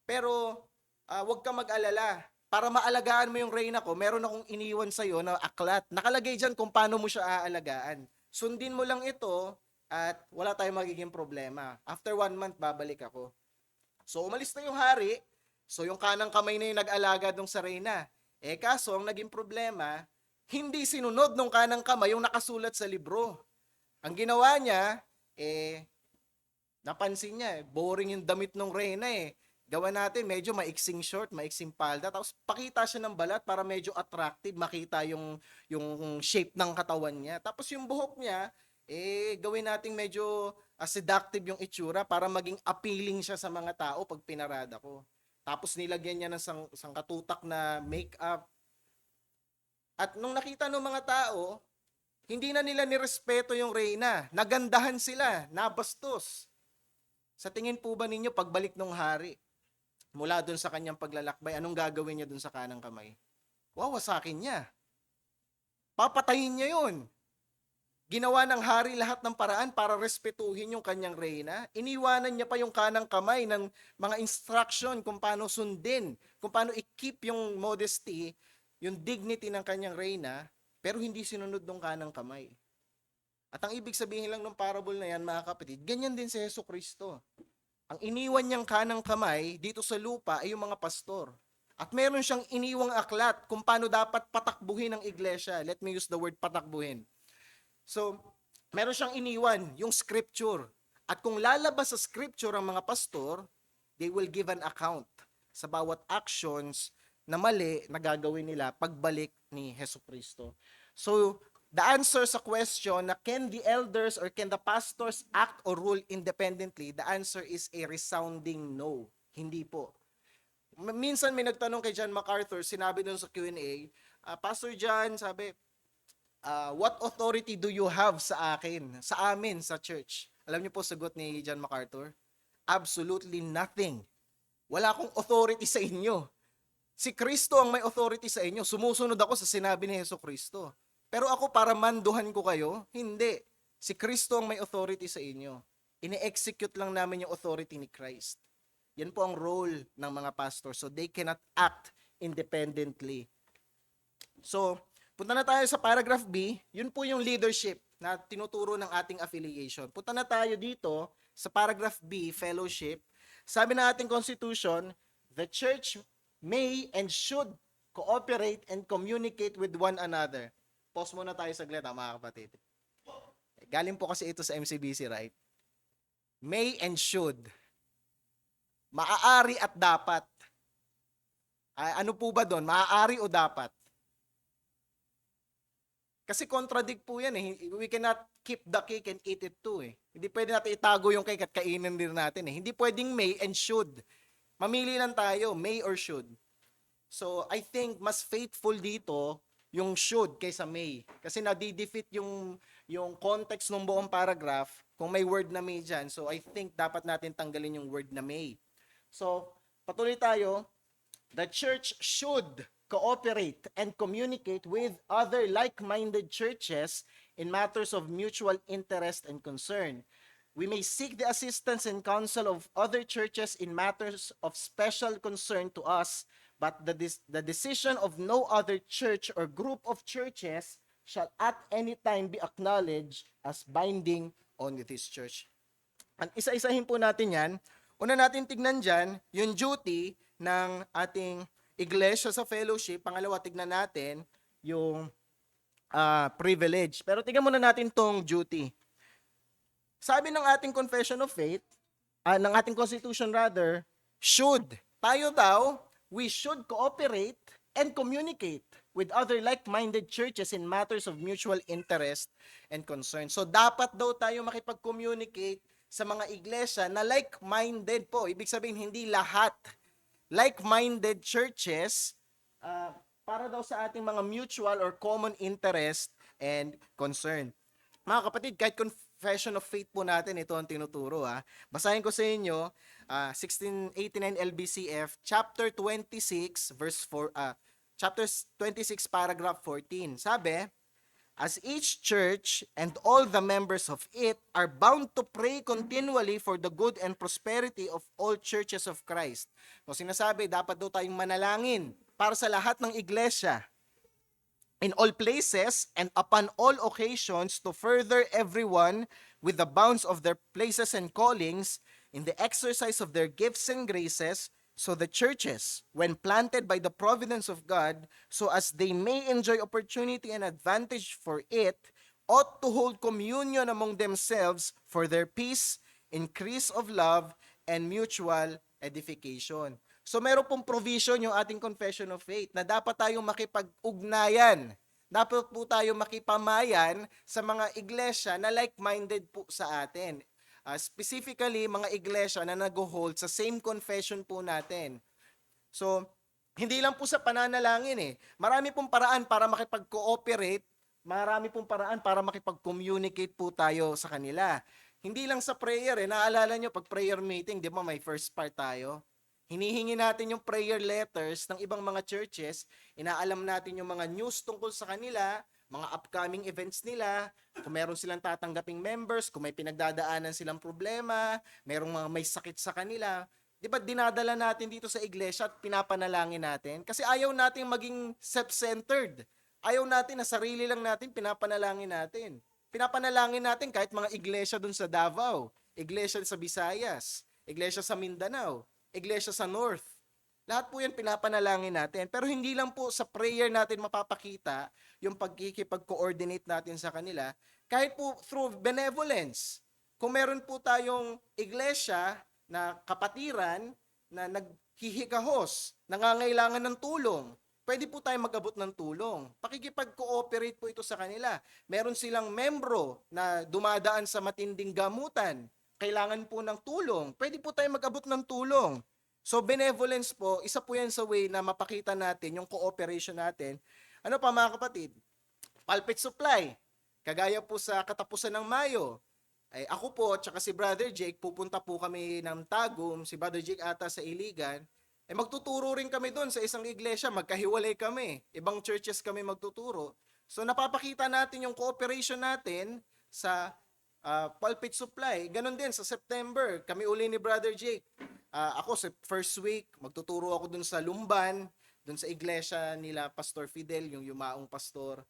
Pero huwag kang mag-alala. Para maalagaan mo yung reyna ko, meron akong iniwan sa'yo na aklat. Nakalagay dyan kung paano mo siya aalagaan. Sundin mo lang ito at wala tayong magiging problema. After 1 month, babalik ako. So umalis na yung hari. So yung kanang kamay na yung nag-alaga dong sa reyna. Kaso ang naging problema, hindi sinunod nung kanang kamay yung nakasulat sa libro. Ang ginawa niya, napansin niya, boring yung damit ng reyna Gawa natin medyo maiksing short, maiksing palda, tapos pakita siya ng balat para medyo attractive, makita yung shape ng katawan niya. Tapos yung buhok niya, gawin natin medyo seductive yung itsura para maging appealing siya sa mga tao pag pinarada ko. Tapos nilagyan niya ng sangkatutak na makeup. At nung nakita ng mga tao, hindi na nila nirespeto yung reyna. Nagandahan sila, nabastos. Sa tingin po ba ninyo, pagbalik ng hari, mula doon sa kanyang paglalakbay, anong gagawin niya doon sa kanang kamay? Wawasakin niya. Papatayin niya yun. Ginawa ng hari lahat ng paraan para respetuhin yung kanyang reyna. Iniwanan niya pa yung kanang kamay ng mga instruction kung paano sundin, kung paano i-keep yung modesty, yung dignity ng kanyang reyna, pero hindi sinunod ng kanang kamay. At ang ibig sabihin lang ng parable na yan, mga kapatid, ganyan din si Hesus Kristo. Ang iniwan niyang kanang kamay dito sa lupa ay yung mga pastor. At meron siyang iniwang aklat kung paano dapat patakbuhin ang iglesia. Let me use the word patakbuhin. So, meron siyang iniwan, yung scripture. At kung lalabas sa scripture ang mga pastor, they will give an account sa bawat actions na mali na gagawin nila pagbalik ni Hesus Kristo. So, the answer sa question na can the elders or can the pastors act or rule independently, the answer is a resounding no. Hindi po. Minsan may nagtanong kay John MacArthur, sinabi dun sa Q&A, Pastor John, sabi, what authority do you have sa akin, sa amin, sa church? Alam niyo po sagot ni John MacArthur? Absolutely nothing. Wala akong authority sa inyo. Si Kristo ang may authority sa inyo. Sumusunod ako sa sinabi ni Hesus Kristo. Pero ako para manduhan ko kayo, hindi. Si Kristo ang may authority sa inyo. Ine-execute lang namin yung authority ni Christ. Yan po ang role ng mga pastor. So they cannot act independently. So, punta na tayo sa paragraph B. Yun po yung leadership na tinuturo ng ating affiliation. Punta na tayo dito sa paragraph B, fellowship. Sabi ng ating constitution, the church may and should cooperate and communicate with one another. Pause muna tayo saglit, mga kapatid. Galing po kasi ito sa MCBC, right? May and should. Maaari at dapat. Ano po ba doon? Maaari o dapat? Kasi contradict po yan We cannot keep the cake and eat it too Hindi pwede natin itago yung cake at kainin din natin Hindi pwedeng may and should. Mamili lang tayo, may or should. So, I think mas faithful dito yung should kaysa may. Kasi nadi-defeat yung context ng buong paragraph kung may word na may dyan. So I think dapat natin tanggalin yung word na may. So patuloy tayo. The church should cooperate and communicate with other like-minded churches in matters of mutual interest and concern. We may seek the assistance and counsel of other churches in matters of special concern to us, but the decision of no other church or group of churches shall at any time be acknowledged as binding on this church. Ang isa-isahin po natin yan. Una natin tignan dyan, yung duty ng ating iglesia sa fellowship. Pangalawa, tignan natin yung privilege. Pero tignan muna natin tong duty. Sabi ng ating confession of faith, ng ating constitution rather, should. Tayo daw, we should cooperate and communicate with other like-minded churches in matters of mutual interest and concern. So dapat daw tayo makipag-communicate sa mga iglesia na like-minded po. Ibig sabihin, hindi lahat. Like-minded churches para daw sa ating mga mutual or common interest and concern. Mga kapatid, kahit confession of faith po natin, ito ang tinuturo. Basahin ko sa inyo, 1689 LBCF, chapter 26, verse 4, chapter 26, paragraph 14. Sabi, as each church and all the members of it are bound to pray continually for the good and prosperity of all churches of Christ. So sinasabi, dapat daw tayong manalangin para sa lahat ng iglesia in all places and upon all occasions to further everyone with the bounds of their places and callings in the exercise of their gifts and graces, so the churches, when planted by the providence of God, so as they may enjoy opportunity and advantage for it, ought to hold communion among themselves for their peace, increase of love, and mutual edification. So meron pong provision yung ating confession of faith na dapat tayong makipag-ugnayan. Dapat po tayo makipamayan sa mga iglesia na like-minded po sa atin. Specifically, mga iglesia na nag-hold sa same confession po natin. So, hindi lang po sa pananalangin Marami pong paraan para makipag-cooperate, marami pong paraan para makipag-communicate po tayo sa kanila. Hindi lang sa prayer Naalala nyo, pag prayer meeting, di ba may first part tayo? Hinihingi natin yung prayer letters ng ibang mga churches, inaalam natin yung mga news tungkol sa kanila, mga upcoming events nila, kung meron silang tatanggaping members, kung may pinagdadaanan silang problema, merong mga may sakit sa kanila. Di ba dinadala natin dito sa iglesia at pinapanalangin natin? Kasi ayaw natin maging self-centered. Ayaw natin na sarili lang natin pinapanalangin natin. Pinapanalangin natin kahit mga iglesia dun sa Davao, iglesia sa Visayas, iglesia sa Mindanao, iglesia sa North. Lahat po yan pinapanalangin natin. Pero hindi lang po sa prayer natin mapapakita yung pagkikipag-coordinate natin sa kanila. Kahit po through benevolence. Kung meron po tayong iglesia na kapatiran na naghihikahos, nangangailangan ng tulong, pwede po tayo mag-abot ng tulong. Pakikipag-cooperate po ito sa kanila. Meron silang membro na dumadaan sa matinding gamutan, kailangan po ng tulong, pwede po tayo mag-abot ng tulong. So benevolence po, isa po yan sa way na mapakita natin yung cooperation natin. Ano pa mga kapatid? Pulpit supply. Kagaya po sa katapusan ng Mayo. Ay, ako po, tsaka si Brother Jake, pupunta po kami ng Tagum, si Brother Jake ata sa Iligan. Magtuturo rin kami doon sa isang iglesia, magkahiwalay kami. Ibang churches kami magtuturo. So napapakita natin yung cooperation natin sa pulpit supply. Ganon din sa September, kami uli ni Brother Jake. Ako sa first week, magtuturo ako dun sa Lumban, dun sa iglesia nila Pastor Fidel, yung yumaong pastor.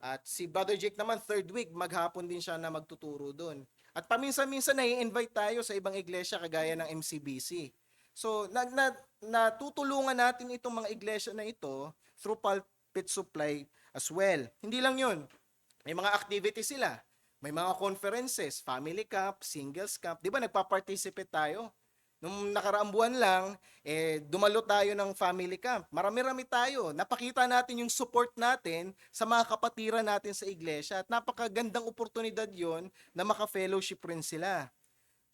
At si Brother Jake naman, third week, maghapon din siya na magtuturo dun. At paminsan-minsan nai-invite tayo sa ibang iglesia kagaya ng MCBC. So, natutulungan natin itong mga iglesia na ito through pulpit supply as well. Hindi lang yun. May mga activities sila. May mga conferences, family camp, singles camp. Di ba nagpa-participate tayo? Nung nakaraang buwan lang, dumalo tayo ng family camp. Marami-rami tayo. Napakita natin yung support natin sa mga kapatiran natin sa iglesia. At napakagandang oportunidad yon na maka-fellowship rin sila.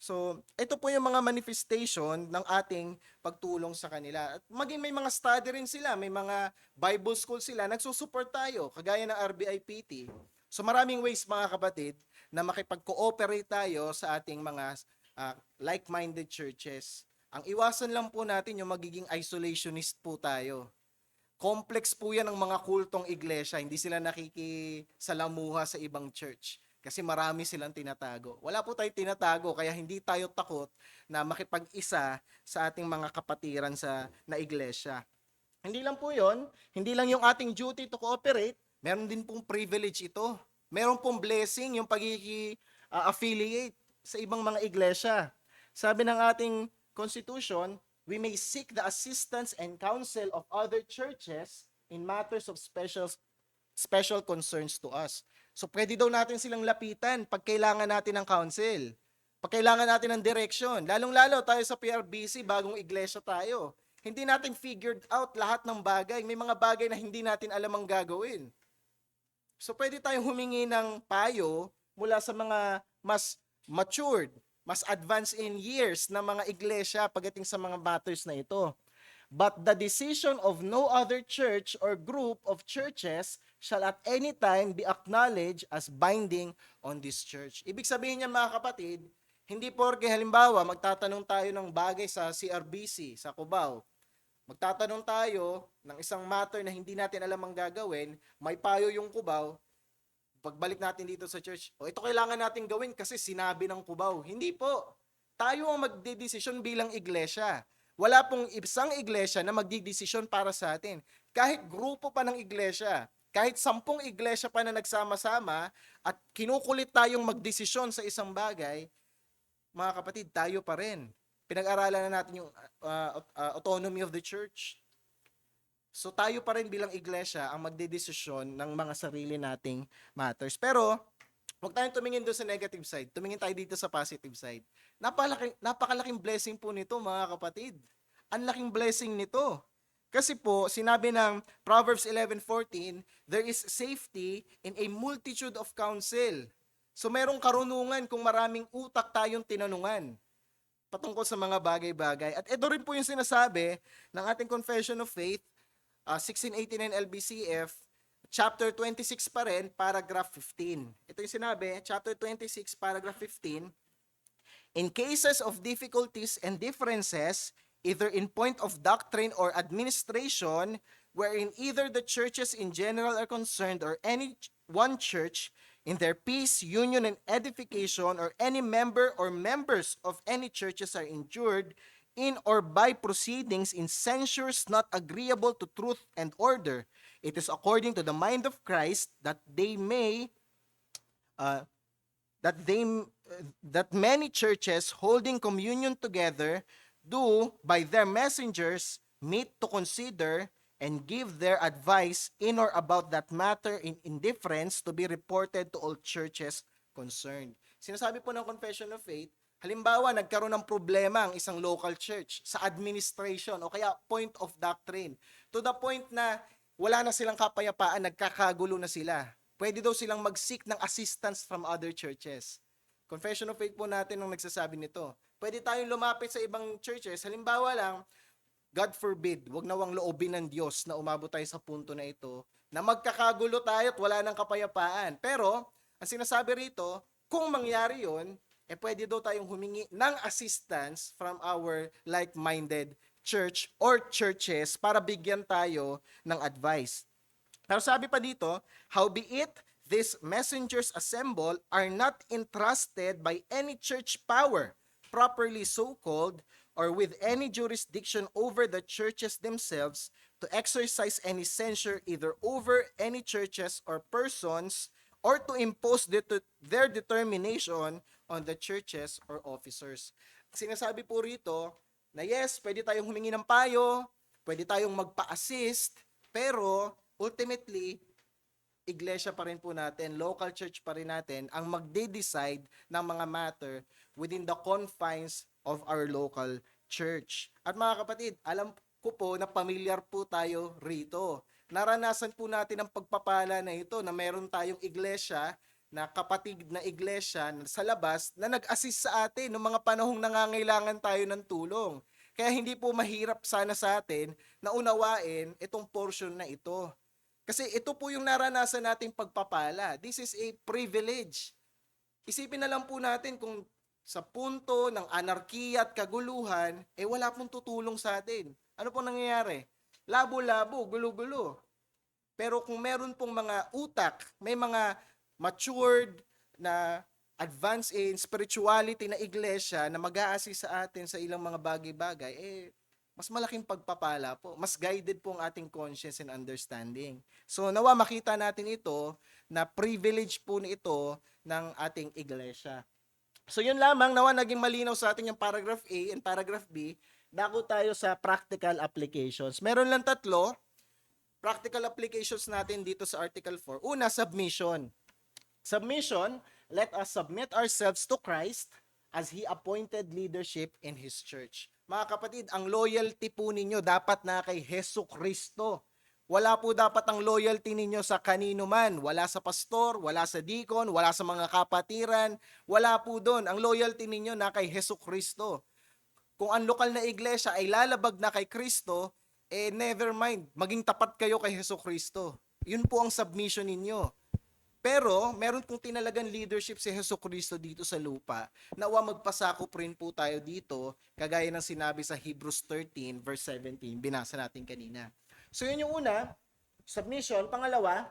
So, ito po yung mga manifestation ng ating pagtulong sa kanila. At maging may mga study rin sila, may mga Bible school sila, nagsusupport tayo, kagaya ng RBIPT. So maraming ways mga kapatid na makipag-cooperate tayo sa ating mga like-minded churches. Ang iwasan lang po natin yung magiging isolationist po tayo. Complex po yan ng mga kultong iglesia. Hindi sila nakikisalamuha sa ibang church. Kasi marami silang tinatago. Wala po tayong tinatago, kaya hindi tayo takot na makipag-isa sa ating mga kapatiran na iglesia. Hindi lang po yon, hindi lang yung ating duty to cooperate, meron din pong privilege ito. Meron pong blessing yung pagkiki-affiliate sa ibang mga iglesia. Sabi ng ating constitution, we may seek the assistance and counsel of other churches in matters of special concerns to us. So pwede daw natin silang lapitan pag kailangan natin ng counsel, pag kailangan natin ng direction. Lalong-lalo tayo sa PRBC, bagong iglesia tayo. Hindi natin figured out lahat ng bagay. May mga bagay na hindi natin alam ang gagawin. So pwede tayong humingi ng payo mula sa mga mas matured, mas advanced in years na mga iglesia pagdating sa mga matters na ito. But the decision of no other church or group of churches shall at any time be acknowledged as binding on this church. Ibig sabihin niya mga kapatid, hindi porke halimbawa magtatanong tayo ng bagay sa CRBC, sa Cubao, magtatanong tayo ng isang matter na hindi natin alam ang gagawin, may payo yung Cubao, pagbalik natin dito sa church, ito kailangan natin gawin kasi sinabi ng Cubao. Hindi po. Tayo ang magdidesisyon bilang iglesia. Wala pong isang iglesia na magdidesisyon para sa atin. Kahit grupo pa ng iglesia, kahit 10 iglesia pa na nagsama-sama at kinukulit tayong magdesisyon sa isang bagay, mga kapatid, tayo pa rin. Pinag-aralan na natin yung autonomy of the church. So tayo pa rin bilang iglesia ang magdedesisyon ng mga sarili nating matters. Pero huwag tayong tumingin doon sa negative side. Tumingin tayo dito sa positive side. Napakalaking blessing po nito mga kapatid. Ang laking blessing nito. Kasi po, sinabi ng Proverbs 11:14, there is safety in a multitude of counsel. So merong karunungan kung maraming utak tayong tinanungan patungkol sa mga bagay-bagay. At ito rin po yung sinasabi ng ating Confession of Faith, 1689 LBCF, chapter 26 pa rin, paragraph 15. Ito yung sinabi, chapter 26, paragraph 15, in cases of difficulties and differences, either in point of doctrine or administration, wherein either the churches in general are concerned or any one church in their peace, union, and edification, or any member or members of any churches are injured in or by proceedings in censures not agreeable to truth and order, it is according to the mind of Christ that they may that many churches holding communion together do by their messengers meet to consider and give their advice in or about that matter in indifference to be reported to all churches concerned. Sinasabi po ng Confession of Faith, halimbawa, nagkaroon ng problema ang isang local church sa administration o kaya point of doctrine. To the point na wala na silang kapayapaan, nagkakagulo na sila. Pwede daw silang mag-seek ng assistance from other churches. Confession of Faith po natin nung nagsasabi nito. Pwede tayong lumapit sa ibang churches. Halimbawa lang, God forbid, wag nawang loobin ng Diyos na umabot tayo sa punto na ito, na magkakagulo tayo at wala ng kapayapaan. Pero, ang sinasabi rito, kung mangyari yon, pwede daw tayong humingi ng assistance from our like-minded church or churches para bigyan tayo ng advice. Pero sabi pa dito, howbeit these messengers assemble are not entrusted by any church power, properly so called, or with any jurisdiction over the churches themselves to exercise any censure either over any churches or persons or to impose their determination on the churches or officers. Sinasabi po rito na yes, pwede tayong humingi ng payo, pwede tayong magpa-assist, pero ultimately, iglesia pa rin po natin, local church pa rin natin, ang magde-decide ng mga matter within the confines of our local church. At mga kapatid, alam ko po na pamilyar po tayo rito. Naranasan po natin ang pagpapala na ito na meron tayong iglesia na kapatid na iglesia sa labas na nag-assist sa atin noong mga panahong nangangailangan tayo ng tulong. Kaya hindi po mahirap sana sa atin na unawain itong portion na ito. Kasi ito po yung naranasan nating pagpapala. This is a privilege. Isipin na lang po natin kung sa punto ng anarkiya at kaguluhan, wala pong tutulong sa atin. Ano pong nangyayari? Labo-labo, gulo-gulo. Pero kung meron pong mga utak, may mga matured na advanced in spirituality na iglesia na mag-a-assist sa atin sa ilang mga bagay-bagay, mas malaking pagpapala po. Mas guided po ang ating conscience and understanding. So nawa makita natin ito na privilege po nito ng ating iglesia. So yun lamang, nawa naging malinaw sa atin yung paragraph A and paragraph B. Dako tayo sa practical applications. Meron lang 3 practical applications natin dito sa Article 4. Una, submission. Submission, let us submit ourselves to Christ as He appointed leadership in His church. Mga kapatid, ang loyalty po ninyo dapat na kay Hesus Kristo. Wala po dapat ang loyalty ninyo sa kanino man. Wala sa pastor, wala sa deacon, wala sa mga kapatiran. Wala po doon. Ang loyalty ninyo na kay Hesus Kristo. Kung ang lokal na iglesia ay lalabag na kay Kristo, never mind, maging tapat kayo kay Hesus Kristo. Yun po ang submission ninyo. Pero, meron pong tinalagang leadership si Hesus Kristo dito sa lupa. Nawa magpasakop rin po tayo dito, kagaya ng sinabi sa Hebrews 13 verse 17, binasa natin kanina. So yun yung una, submission. Pangalawa,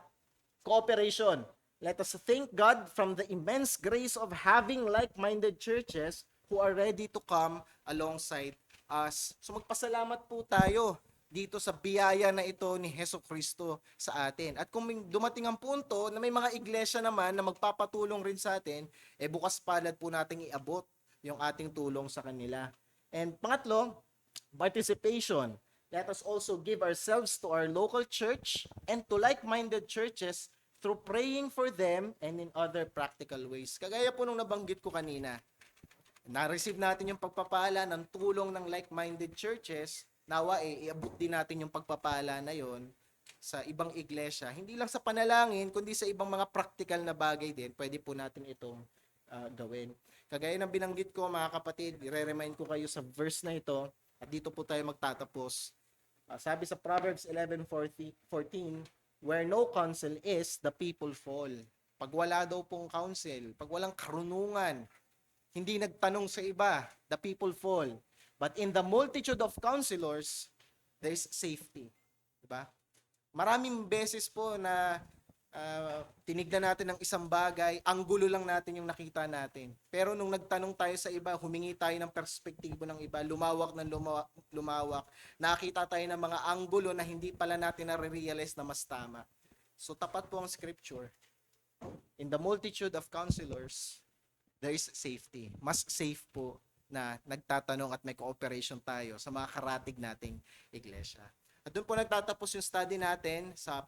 cooperation. Let us thank God from the immense grace of having like-minded churches who are ready to come alongside us. So magpasalamat po tayo dito sa biyaya na ito ni Hesus Kristo sa atin. At kung dumating ang punto na may mga iglesia naman na magpapatulong rin sa atin, bukas palad po nating iabot yung ating tulong sa kanila. And pangatlo, participation. Let us also give ourselves to our local church and to like-minded churches through praying for them and in other practical ways. Kagaya po nung nabanggit ko kanina, na-receive natin yung pagpapala ng tulong ng like-minded churches, nawa iabot din natin yung pagpapala na yon sa ibang iglesia. Hindi lang sa panalangin, kundi sa ibang mga practical na bagay din, pwede po natin itong gawin. Kagaya ng binanggit ko mga kapatid, i-remind ko kayo sa verse na ito, at dito po tayo magtatapos. Sabi sa Proverbs 11:14, where no counsel is, the people fall. Pag wala daw pong counsel, pag walang karunungan, hindi nagtanong sa iba, the people fall. But in the multitude of counselors, there is safety. Diba? Maraming beses po na tinignan natin ng isang bagay, anggulo lang natin yung nakita natin. Pero nung nagtanong tayo sa iba, humingi tayo ng perspektibo ng iba, lumawak ng lumawak, nakita tayo ng mga anggulo na hindi pala natin na-realize na mas tama. So tapat po ang scripture. In the multitude of counselors, there is safety. Mas safe po na nagtatanong at may cooperation tayo sa mga karatig nating iglesia. At doon po nagtatapos yung study natin sa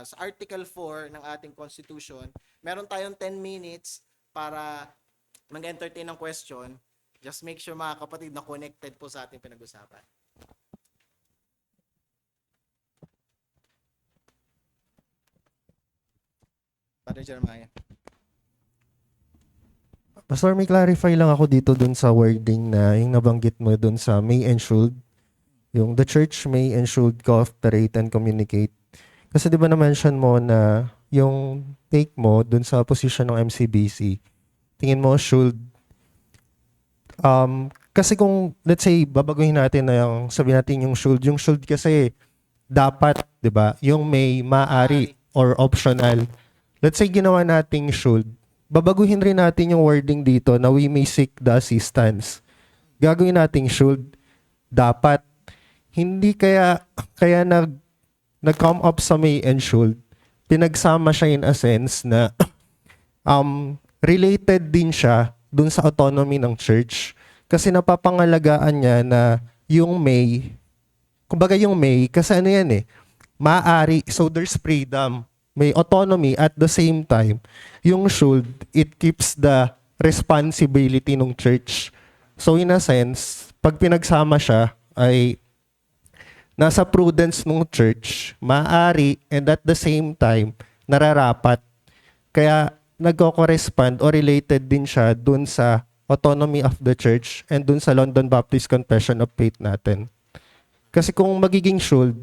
sa Article 4 ng ating Constitution. Meron tayong 10 minutes para mag-entertain ng question. Just make sure mga kapatid na connected po sa ating pinag-usapan. Father Jeremiah. Pastor, may clarify lang ako dito dun sa wording na yung nabanggit mo dun sa may and should. Yung the church may and should cooperate and communicate. Kasi di ba na-mention mo na yung take mo dun sa position ng MCBC, tingin mo should. Kasi kung, let's say, babaguhin natin na yung, sabihin natin yung should kasi dapat, di ba? Yung may, maaari, or optional. Let's say ginawa nating should, babaguhin rin natin yung wording dito na we may seek the assistance. Gagawin nating should, dapat. Hindi kaya nag-come up sa may and should, pinagsama siya in a sense na related din siya dun sa autonomy ng church. Kasi napapangalagaan niya na yung may, kumbaga yung may, kasi ano yan maaari, so there's freedom. May autonomy at the same time, yung should, it keeps the responsibility ng church. So in a sense, pag pinagsama siya, ay nasa prudence ng church, maaari, and at the same time, nararapat. Kaya nagko-correspond o related din siya dun sa autonomy of the church and dun sa London Baptist Confession of Faith natin. Kasi kung magiging should,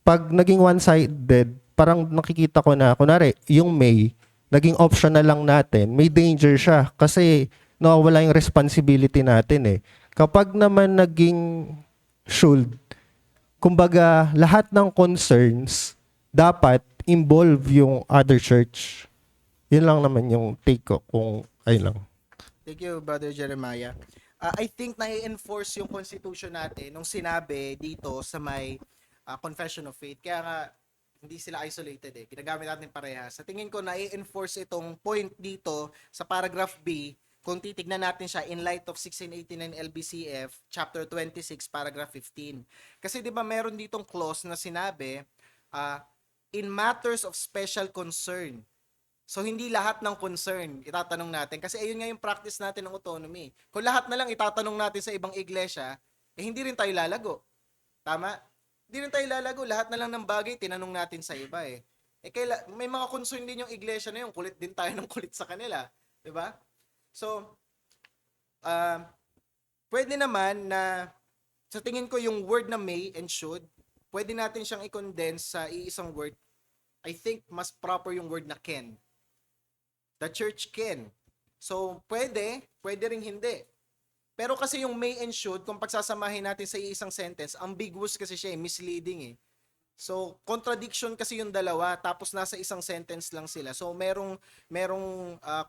pag naging one-sided, parang nakikita ko na, kunwari, yung may, naging optional lang natin, may danger siya kasi nawawala yung responsibility natin eh. Kapag naman naging should, kumbaga, lahat ng concerns dapat involve yung other church. Yun lang naman yung take ko kung ayun lang. Thank you, Brother Jeremiah. I think na-enforce yung constitution natin nung sinabi dito sa may confession of faith. Kaya nga, hindi sila isolated eh. Ginagamit natin parehas. Sa tingin ko, na-enforce itong point dito sa paragraph B kung titignan natin siya in light of 1689 LBCF, chapter 26, paragraph 15. Kasi di ba meron ditong clause na sinabi, in matters of special concern. So, hindi lahat ng concern itatanong natin. Kasi ayun nga yung practice natin ng autonomy. Kung lahat na lang itatanong natin sa ibang iglesia, eh hindi rin tayo lalago. Tama? Hindi rin tayo lalago. Lahat na lang ng bagay, tinanong natin sa iba eh. May mga concern din yung iglesia na yun. Kulit din tayo ng kulit sa kanila. Diba? So, pwede naman na, sa tingin ko yung word na may and should, pwede natin siyang i-condense sa iisang word. I think mas proper yung word na can. The church can. So, pwede ring hindi. Pero kasi yung may and should, kung pagsasamahin natin sa isang sentence, ambiguous kasi siya, misleading eh. So, contradiction kasi yung dalawa, tapos nasa isang sentence lang sila. So, merong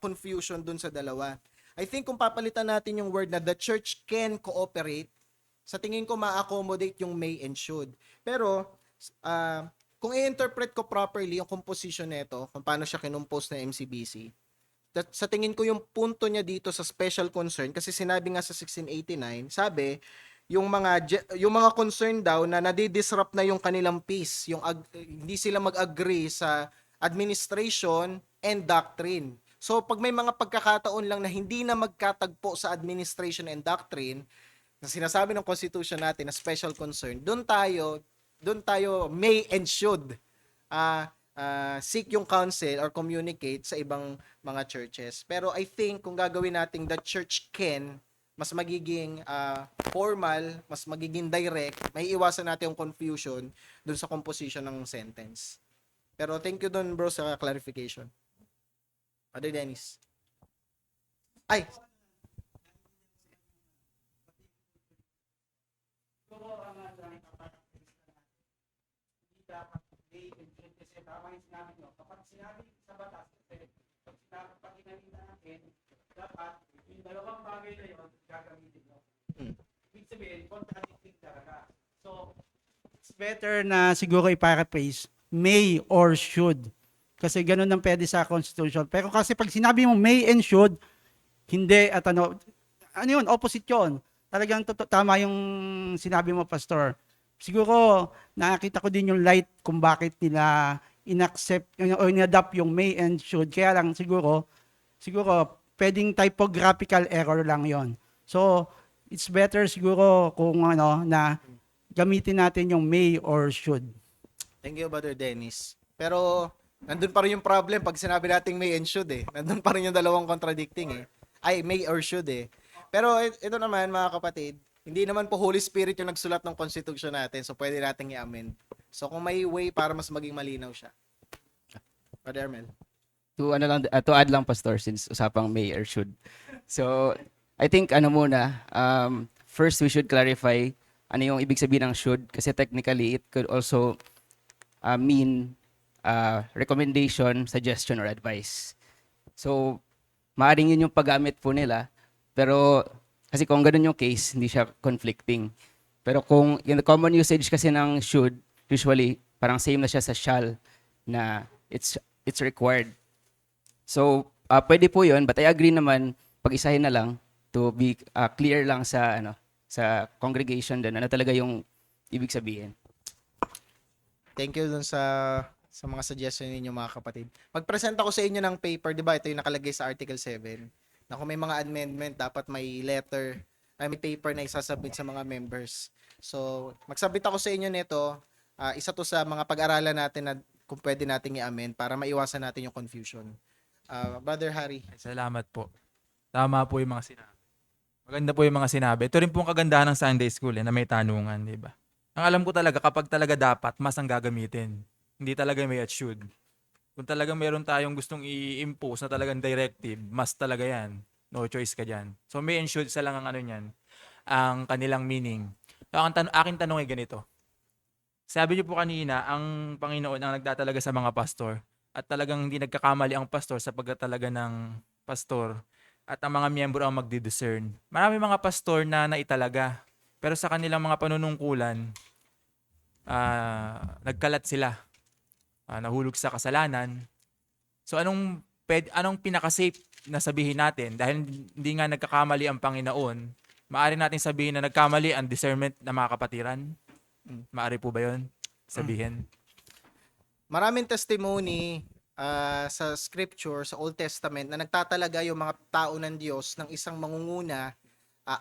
confusion dun sa dalawa. I think kung papalitan natin yung word na the church can cooperate, sa tingin ko ma-accommodate yung may and should. Pero, kung i-interpret ko properly yung composition nito, kung paano siya kinumpose ng MCBC, sa tingin ko yung punto niya dito sa special concern, kasi sinabi nga sa 1689, sabi, yung mga concern daw na nadi-disrupt na yung kanilang peace, hindi sila mag-agree sa administration and doctrine. So pag may mga pagkakataon lang na hindi na magkatagpo sa administration and doctrine, na sinasabi ng constitution natin na special concern, doon tayo may and should seek yung counsel or communicate sa ibang mga churches. Pero I think kung gagawin natin the church can, mas magiging formal, mas magiging direct, may iwasan natin yung confusion dun sa composition ng sentence. Pero thank you dun bro sa clarification. Brother Dennis. Ay! Tama yung sinabi nyo. Kapag sinabi sa batas, kasi pag sinabi pag inalina natin, dapat yung dalawang bagay na yun, gagamitin mo. Ibig sabihin, contradicting talaga. So, it's better na siguro i-paraphrase, may or should. Kasi ganun ang pwede sa Constitution. Pero kasi pag sinabi mo may and should, hindi at ano yun, opposite yun. Talagang tama yung sinabi mo, Pastor. Siguro, nakakita ko din yung light kung bakit nila inaccept o in-adopt yung may and should. Kaya lang siguro pwedeng typographical error lang yon. So, it's better siguro kung na gamitin natin yung may or should. Thank you, Brother Dennis. Pero, nandun pa rin yung problem pag sinabi nating may and should eh. Nandun pa rin yung dalawang contradicting eh. Ay, may or should eh. Pero ito naman, mga kapatid, hindi naman po Holy Spirit yung nagsulat ng Constitution natin, so pwede nating i-amend. So kung may way para mas maging malinaw siya. Brother Armel. To add lang, Pastor, since usapang may or should. So, I think first we should clarify ano yung ibig sabihin ng should, kasi technically it could also mean recommendation, suggestion, or advice. So, maaaring yun yung paggamit po nila, pero kasi kung ganun yung case, hindi siya conflicting. Pero kung in the common usage kasi ng should, usually parang same na siya sa shall na it's required. So, pwede po yun, but I agree naman, pag-isahin na lang to be clear lang sa sa congregation din, ano talaga yung ibig sabihin. Thank you dun sa mga suggestion ninyo, mga kapatid. Mag-present ako sa inyo ng paper, di ba? Ito yung nakalagay sa Article 7. Na kung may mga amendment, dapat may may paper na isasubmit sa mga members. So, magsabit ako sa inyo nito. Isa to sa mga pag-aralan natin na kung pwede nating i-amend para maiwasan natin yung confusion. Brother Harry. Ay, salamat po. Tama po yung mga sinabi. Maganda po yung mga sinabi. Ito rin po ang kagandahan ng Sunday School na may tanungan, di ba? Ang alam ko talaga, kapag talaga dapat, mas ang gagamitin. Hindi talaga may at should. Kung talagang meron tayong gustong i-impose na talagang directive, mas talaga yan. No choice ka dyan. So may and should, isa lang ang ano niyan, ang kanilang meaning. So, aking tanong ay ganito. Sabi niyo po kanina, ang Panginoon ang nagtatalaga sa mga pastor at talagang hindi nagkakamali ang pastor sa pagtatalaga ng pastor at ang mga miyembro ang magdi-discern. Marami mga pastor na naitalaga pero sa kanilang mga panunungkulan, nagkalat sila. Nahulog sa kasalanan. So anong pinaka-safe na sabihin natin dahil hindi nga nagkakamali ang Panginoon, maaari natin sabihin na nagkamali ang discernment ng mga kapatiran? Maaari po ba yun sabihin? Maraming testimony sa scripture, sa Old Testament, na nagtatalaga yung mga tao ng Diyos ng isang mangunguna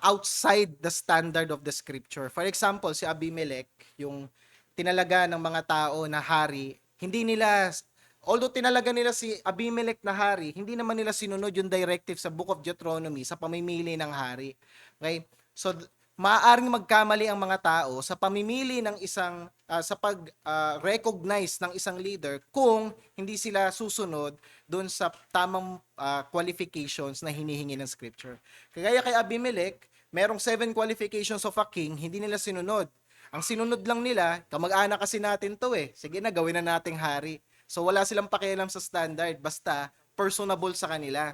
outside the standard of the scripture. For example, si Abimelech, yung tinalaga ng mga tao na hari, hindi nila, although tinalaga nila si Abimelech na hari, hindi naman nila sinunod yung directive sa Book of Deuteronomy sa pamimili ng hari. Okay? So, maaaring magkamali ang mga tao sa pamimili ng isang sa pag-recognize ng isang leader kung hindi sila susunod doon sa tamang qualifications na hinihingi ng scripture. Kagaya kay Abimelech, merong 7 qualifications of a king, hindi nila sinunod. Ang sinunod lang nila, kamag-anak kasi natin to sige na, gawin na nating hari. So wala silang pakialam sa standard, basta personable sa kanila.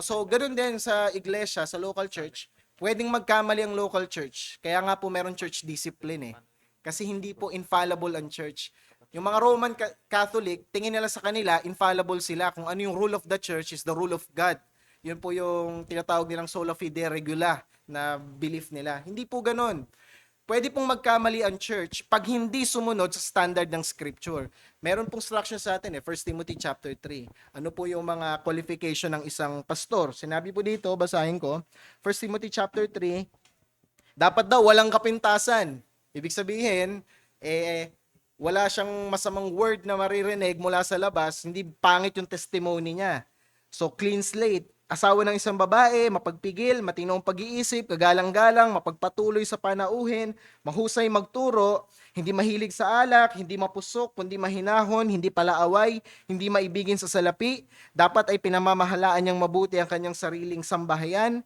So ganoon din sa iglesia, sa local church, pwedeng magkamali ang local church. Kaya nga po meron church discipline Kasi hindi po infallible ang church. Yung mga Roman Catholic, tingin nila sa kanila, infallible sila. Kung ano yung rule of the church is the rule of God. Yun po yung tinatawag nilang sola fide regula na belief nila. Hindi po ganun. Pwede pong magkamali ang church pag hindi sumunod sa standard ng scripture. Meron pong instruction sa atin 1 Timothy chapter 3. Ano po yung mga qualification ng isang pastor? Sinabi po dito, basahin ko, 1 Timothy chapter 3, dapat daw walang kapintasan. Ibig sabihin, wala siyang masamang word na maririnig mula sa labas, hindi pangit yung testimony niya. So clean slate. Asawa ng isang babae, mapagpigil, matinong pag-iisip, kagalang-galang, mapagpatuloy sa panauhin, mahusay magturo, hindi mahilig sa alak, hindi mapusok, kundi mahinahon, hindi palaaway, hindi maibigin sa salapi, dapat ay pinamamahalaan niyang mabuti ang kanyang sariling sambahayan,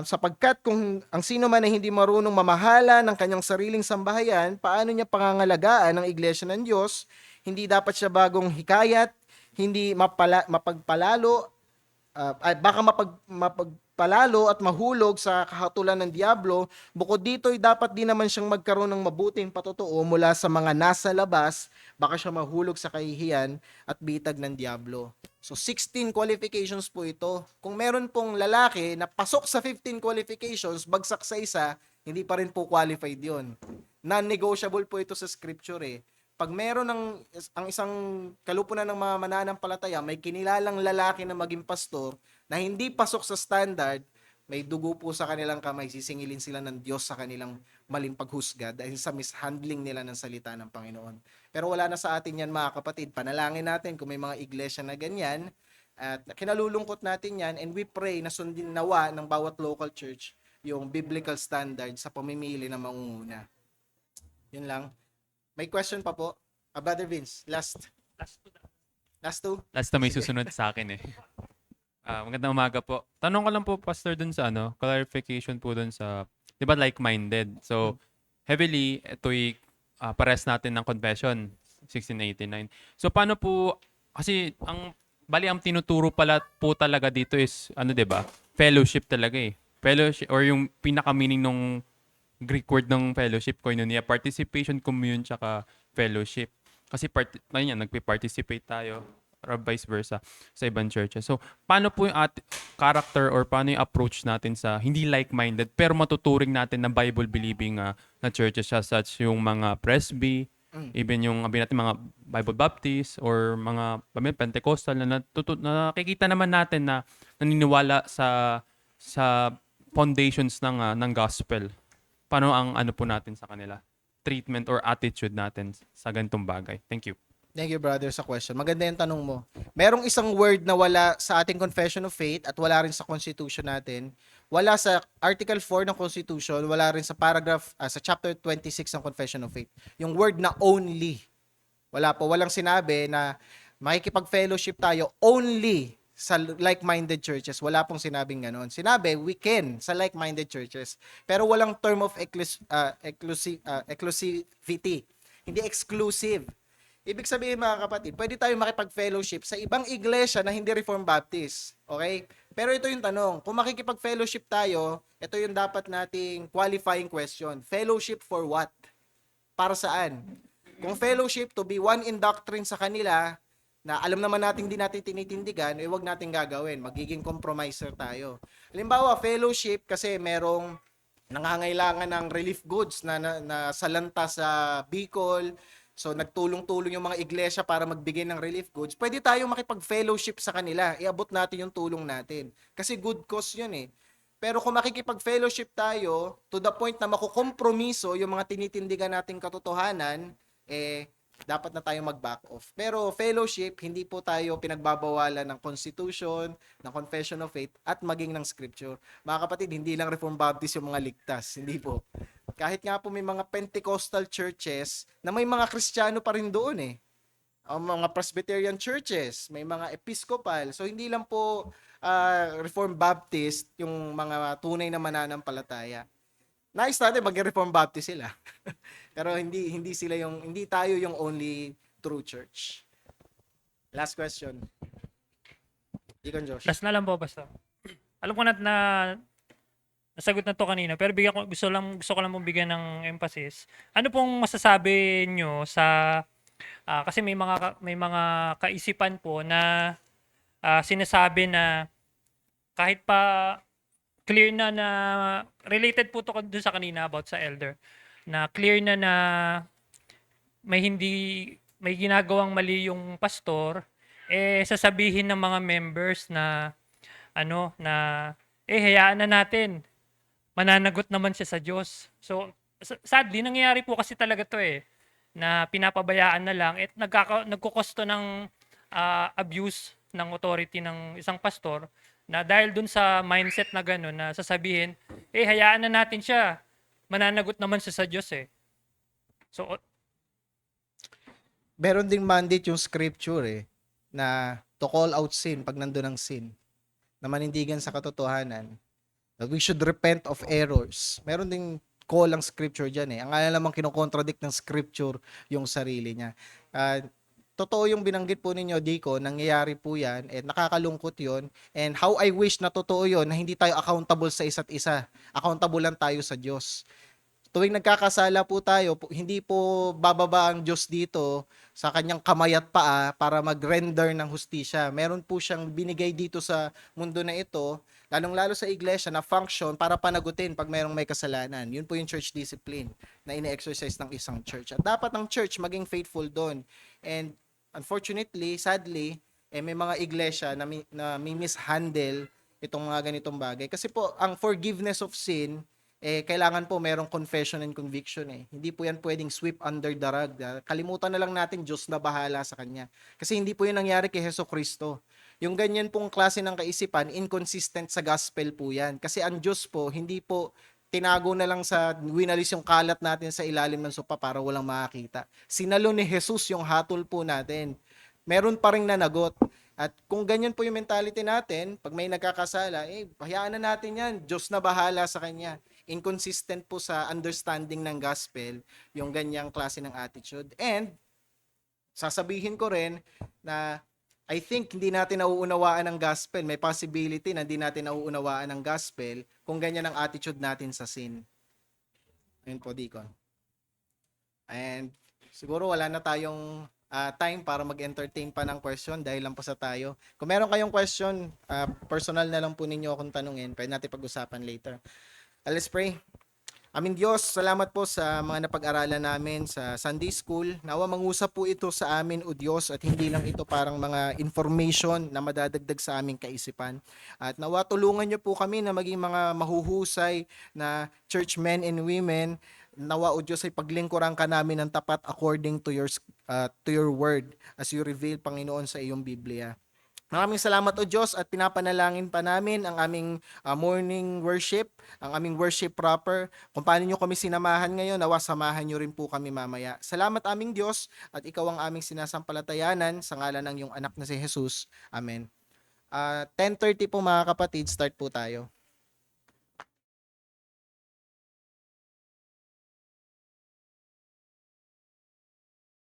sapagkat kung ang sino man ay hindi marunong mamahala ng kanyang sariling sambahayan, paano niya pangangalagaan ang iglesia ng Diyos? Hindi dapat siya bagong hikayat, hindi mapagpalalo, baka mapagpalalo at mahulog sa kahatulan ng Diablo. Bukod dito ay dapat din naman siyang magkaroon ng mabuting patotoo mula sa mga nasa labas, baka siya mahulog sa kahihiyan at bitag ng Diablo. So 16 qualifications po ito. Kung meron pong lalaki na pasok sa 15 qualifications, bagsak sa isa, hindi pa rin po qualified yon. Non-negotiable po ito sa scripture Pag meron ang isang kalupunan ng mga mananampalataya, may kinilalang lalaki na maging pastor na hindi pasok sa standard, may dugo po sa kanilang kamay, sisingilin sila ng Diyos sa kanilang maling paghusga dahil sa mishandling nila ng salita ng Panginoon. Pero wala na sa atin yan mga kapatid. Panalangin natin kung may mga iglesia na ganyan at kinalulungkot natin yan and we pray na sundin nawa ng bawat local church yung biblical standard sa pamimili ng mangunguna. Yun lang. May question pa po? Brother Vince, last two? Last na may susunod sa akin Magandang umaga po. Tanong ko lang po, Pastor, dun sa clarification po dun sa, di ba like-minded? So, heavily, ito'y pares natin ng confession, 1689. So, paano po, kasi ang tinuturo pala po talaga dito is, di ba? Fellowship talaga Fellowship, or yung pinaka-meaning nung Greek word ng fellowship, koinonia, participation, commune, tsaka fellowship. Kasi nagpe-participate tayo or vice versa sa ibang churches. So, paano po yung character or paano yung approach natin sa hindi like-minded pero matuturing natin na Bible-believing na churches such yung mga presby, even yung natin mga Bible Baptist or mga Pentecostal na nakikita naman natin na naniniwala sa foundations ng gospel. Paano ang po natin sa kanila? Treatment or attitude natin sa ganitong bagay? Thank you. Thank you, brother, sa question. Maganda yung tanong mo. Merong isang word na wala sa ating Confession of Faith at wala rin sa Constitution natin. Wala sa Article 4 ng Constitution, wala rin sa sa Chapter 26 ng Confession of Faith. Yung word na only. Wala po. Walang sinabi na makikipag-fellowship tayo only sa like-minded churches. Wala pong sinabing ganon. Sinabi, we can sa like-minded churches. Pero walang term of exclusivity. Hindi exclusive. Ibig sabihin mga kapatid, pwede tayo makipag-fellowship sa ibang iglesia na hindi Reformed Baptist. Okay? Pero ito yung tanong, kung makikipag-fellowship tayo, ito yung dapat nating qualifying question. Fellowship for what? Para saan? Kung fellowship to be one in doctrine sa kanila, na alam naman natin hindi natin tinitindigan, eh wag natin gagawin. Magiging compromiser tayo. Halimbawa, fellowship kasi merong nangangailangan ng relief goods na salanta sa Bicol. So nagtulong-tulong yung mga iglesia para magbigay ng relief goods. Pwede tayong makipag-fellowship sa kanila. Iabot natin yung tulong natin. Kasi good cause yun eh. Pero kung makikipag-fellowship tayo to the point na makukompromiso yung mga tinitindigan nating katotohanan, eh dapat na tayo mag-back off. Pero fellowship, hindi po tayo pinagbabawalan ng Constitution, ng Confession of Faith, at maging ng Scripture. Mga kapatid, hindi lang Reformed Baptist yung mga ligtas. Hindi po. Kahit nga po may mga Pentecostal churches na may mga Kristiyano pa rin doon eh. Ang mga Presbyterian churches, may mga Episcopal. So hindi lang po Reformed Baptist yung mga tunay na mananampalataya. Nice natin mag-Reformed Baptist sila. Pero hindi tayo yung only true church. Last question. Deacon Josh. Last na lang po, basta. Alam ko na nasagot na to kanina, pero gusto ko lang pong bigyan ng emphasis. Ano pong masasabi nyo sa kasi may mga kaisipan po na sinasabi na kahit pa clear na related po to doon sa kanina about sa elder, na clear na may ginagawang mali yung pastor, sasabihin ng mga members na hayaan na natin, mananagot naman siya sa Diyos. So sadly nangyayari po kasi talaga to na pinapabayaan na lang at nagkukosto ng abuse ng authority ng isang pastor, na dahil dun sa mindset na gano'n na sasabihin, hayaan na natin siya, mananagot naman siya sa Diyos So, Meron ding mandate yung scripture na to call out sin pag nandun ang sin, na manindigan sa katotohanan, that we should repent of errors. Meron ding call ang scripture dyan Ang alam namang kinocontradict ng scripture yung sarili niya. Totoo yung binanggit po ninyo, Dico, nangyayari po yan, nakakalungkot yon. And how I wish na totoo yon, na hindi tayo accountable sa isa't isa. Accountable lang tayo sa Diyos. Tuwing nagkakasala po tayo, hindi po bababa ang Diyos dito sa kanyang kamay at paa para mag-render ng hustisya. Meron po siyang binigay dito sa mundo na ito, lalong-lalo sa iglesia, na function para panagutin pag mayroong may kasalanan. Yun po yung church discipline na ine-exercise ng isang church. At dapat ang church maging faithful doon. And unfortunately, sadly, may mga iglesia na may mishandle itong mga ganitong bagay. Kasi po, ang forgiveness of sin, kailangan po merong confession and conviction Hindi po yan pwedeng sweep under the rug. Kalimutan na lang natin, Diyos na bahala sa Kanya. Kasi hindi po yun nangyari kay Hesus Kristo. Yung ganyan pong klase ng kaisipan, inconsistent sa gospel po yan. Kasi ang Diyos po, hindi po tinago na lang sa winalis yung kalat natin sa ilalim ng sopa para walang makakita. Sinalo ni Jesus yung hatol po natin. Meron pa ring nanagot. At kung ganyan po yung mentality natin, pag may nagkakasala, hayaan na natin yan. Diyos na bahala sa Kanya. Inconsistent po sa understanding ng gospel yung ganyang klase ng attitude. And sasabihin ko rin na I think hindi natin nauunawaan ang gospel. May possibility na hindi natin nauunawaan ang gospel kung ganyan ang attitude natin sa sin. Ayun po, Deacon. And siguro wala na tayong time para mag-entertain pa ng question dahil lang po sa tayo. Kung meron kayong question, personal na lang po ninyo akong tanungin. Pwede natin pag-usapan later. Let's pray. Aming Diyos, salamat po sa mga napag-aralan namin sa Sunday School. Nawa mangusap po ito sa amin, O Diyos, at hindi lang ito parang mga information na madadagdag sa aming kaisipan. At nawa tulungan niyo po kami na maging mga mahuhusay na church men and women Nawa o Diyos ay paglingkuran ka namin ng tapat according to your word as you reveal, Panginoon, sa iyong Biblia. Maraming salamat o Diyos at pinapanalangin pa namin ang aming morning worship, ang aming worship proper. Kung paano nyo kami sinamahan ngayon, nawa samahan nyo rin po kami mamaya. Salamat aming Diyos at ikaw ang aming sinasampalatayanan sa ngalan ng iyong anak na si Jesus. Amen. 10:30 po mga kapatid, start po tayo.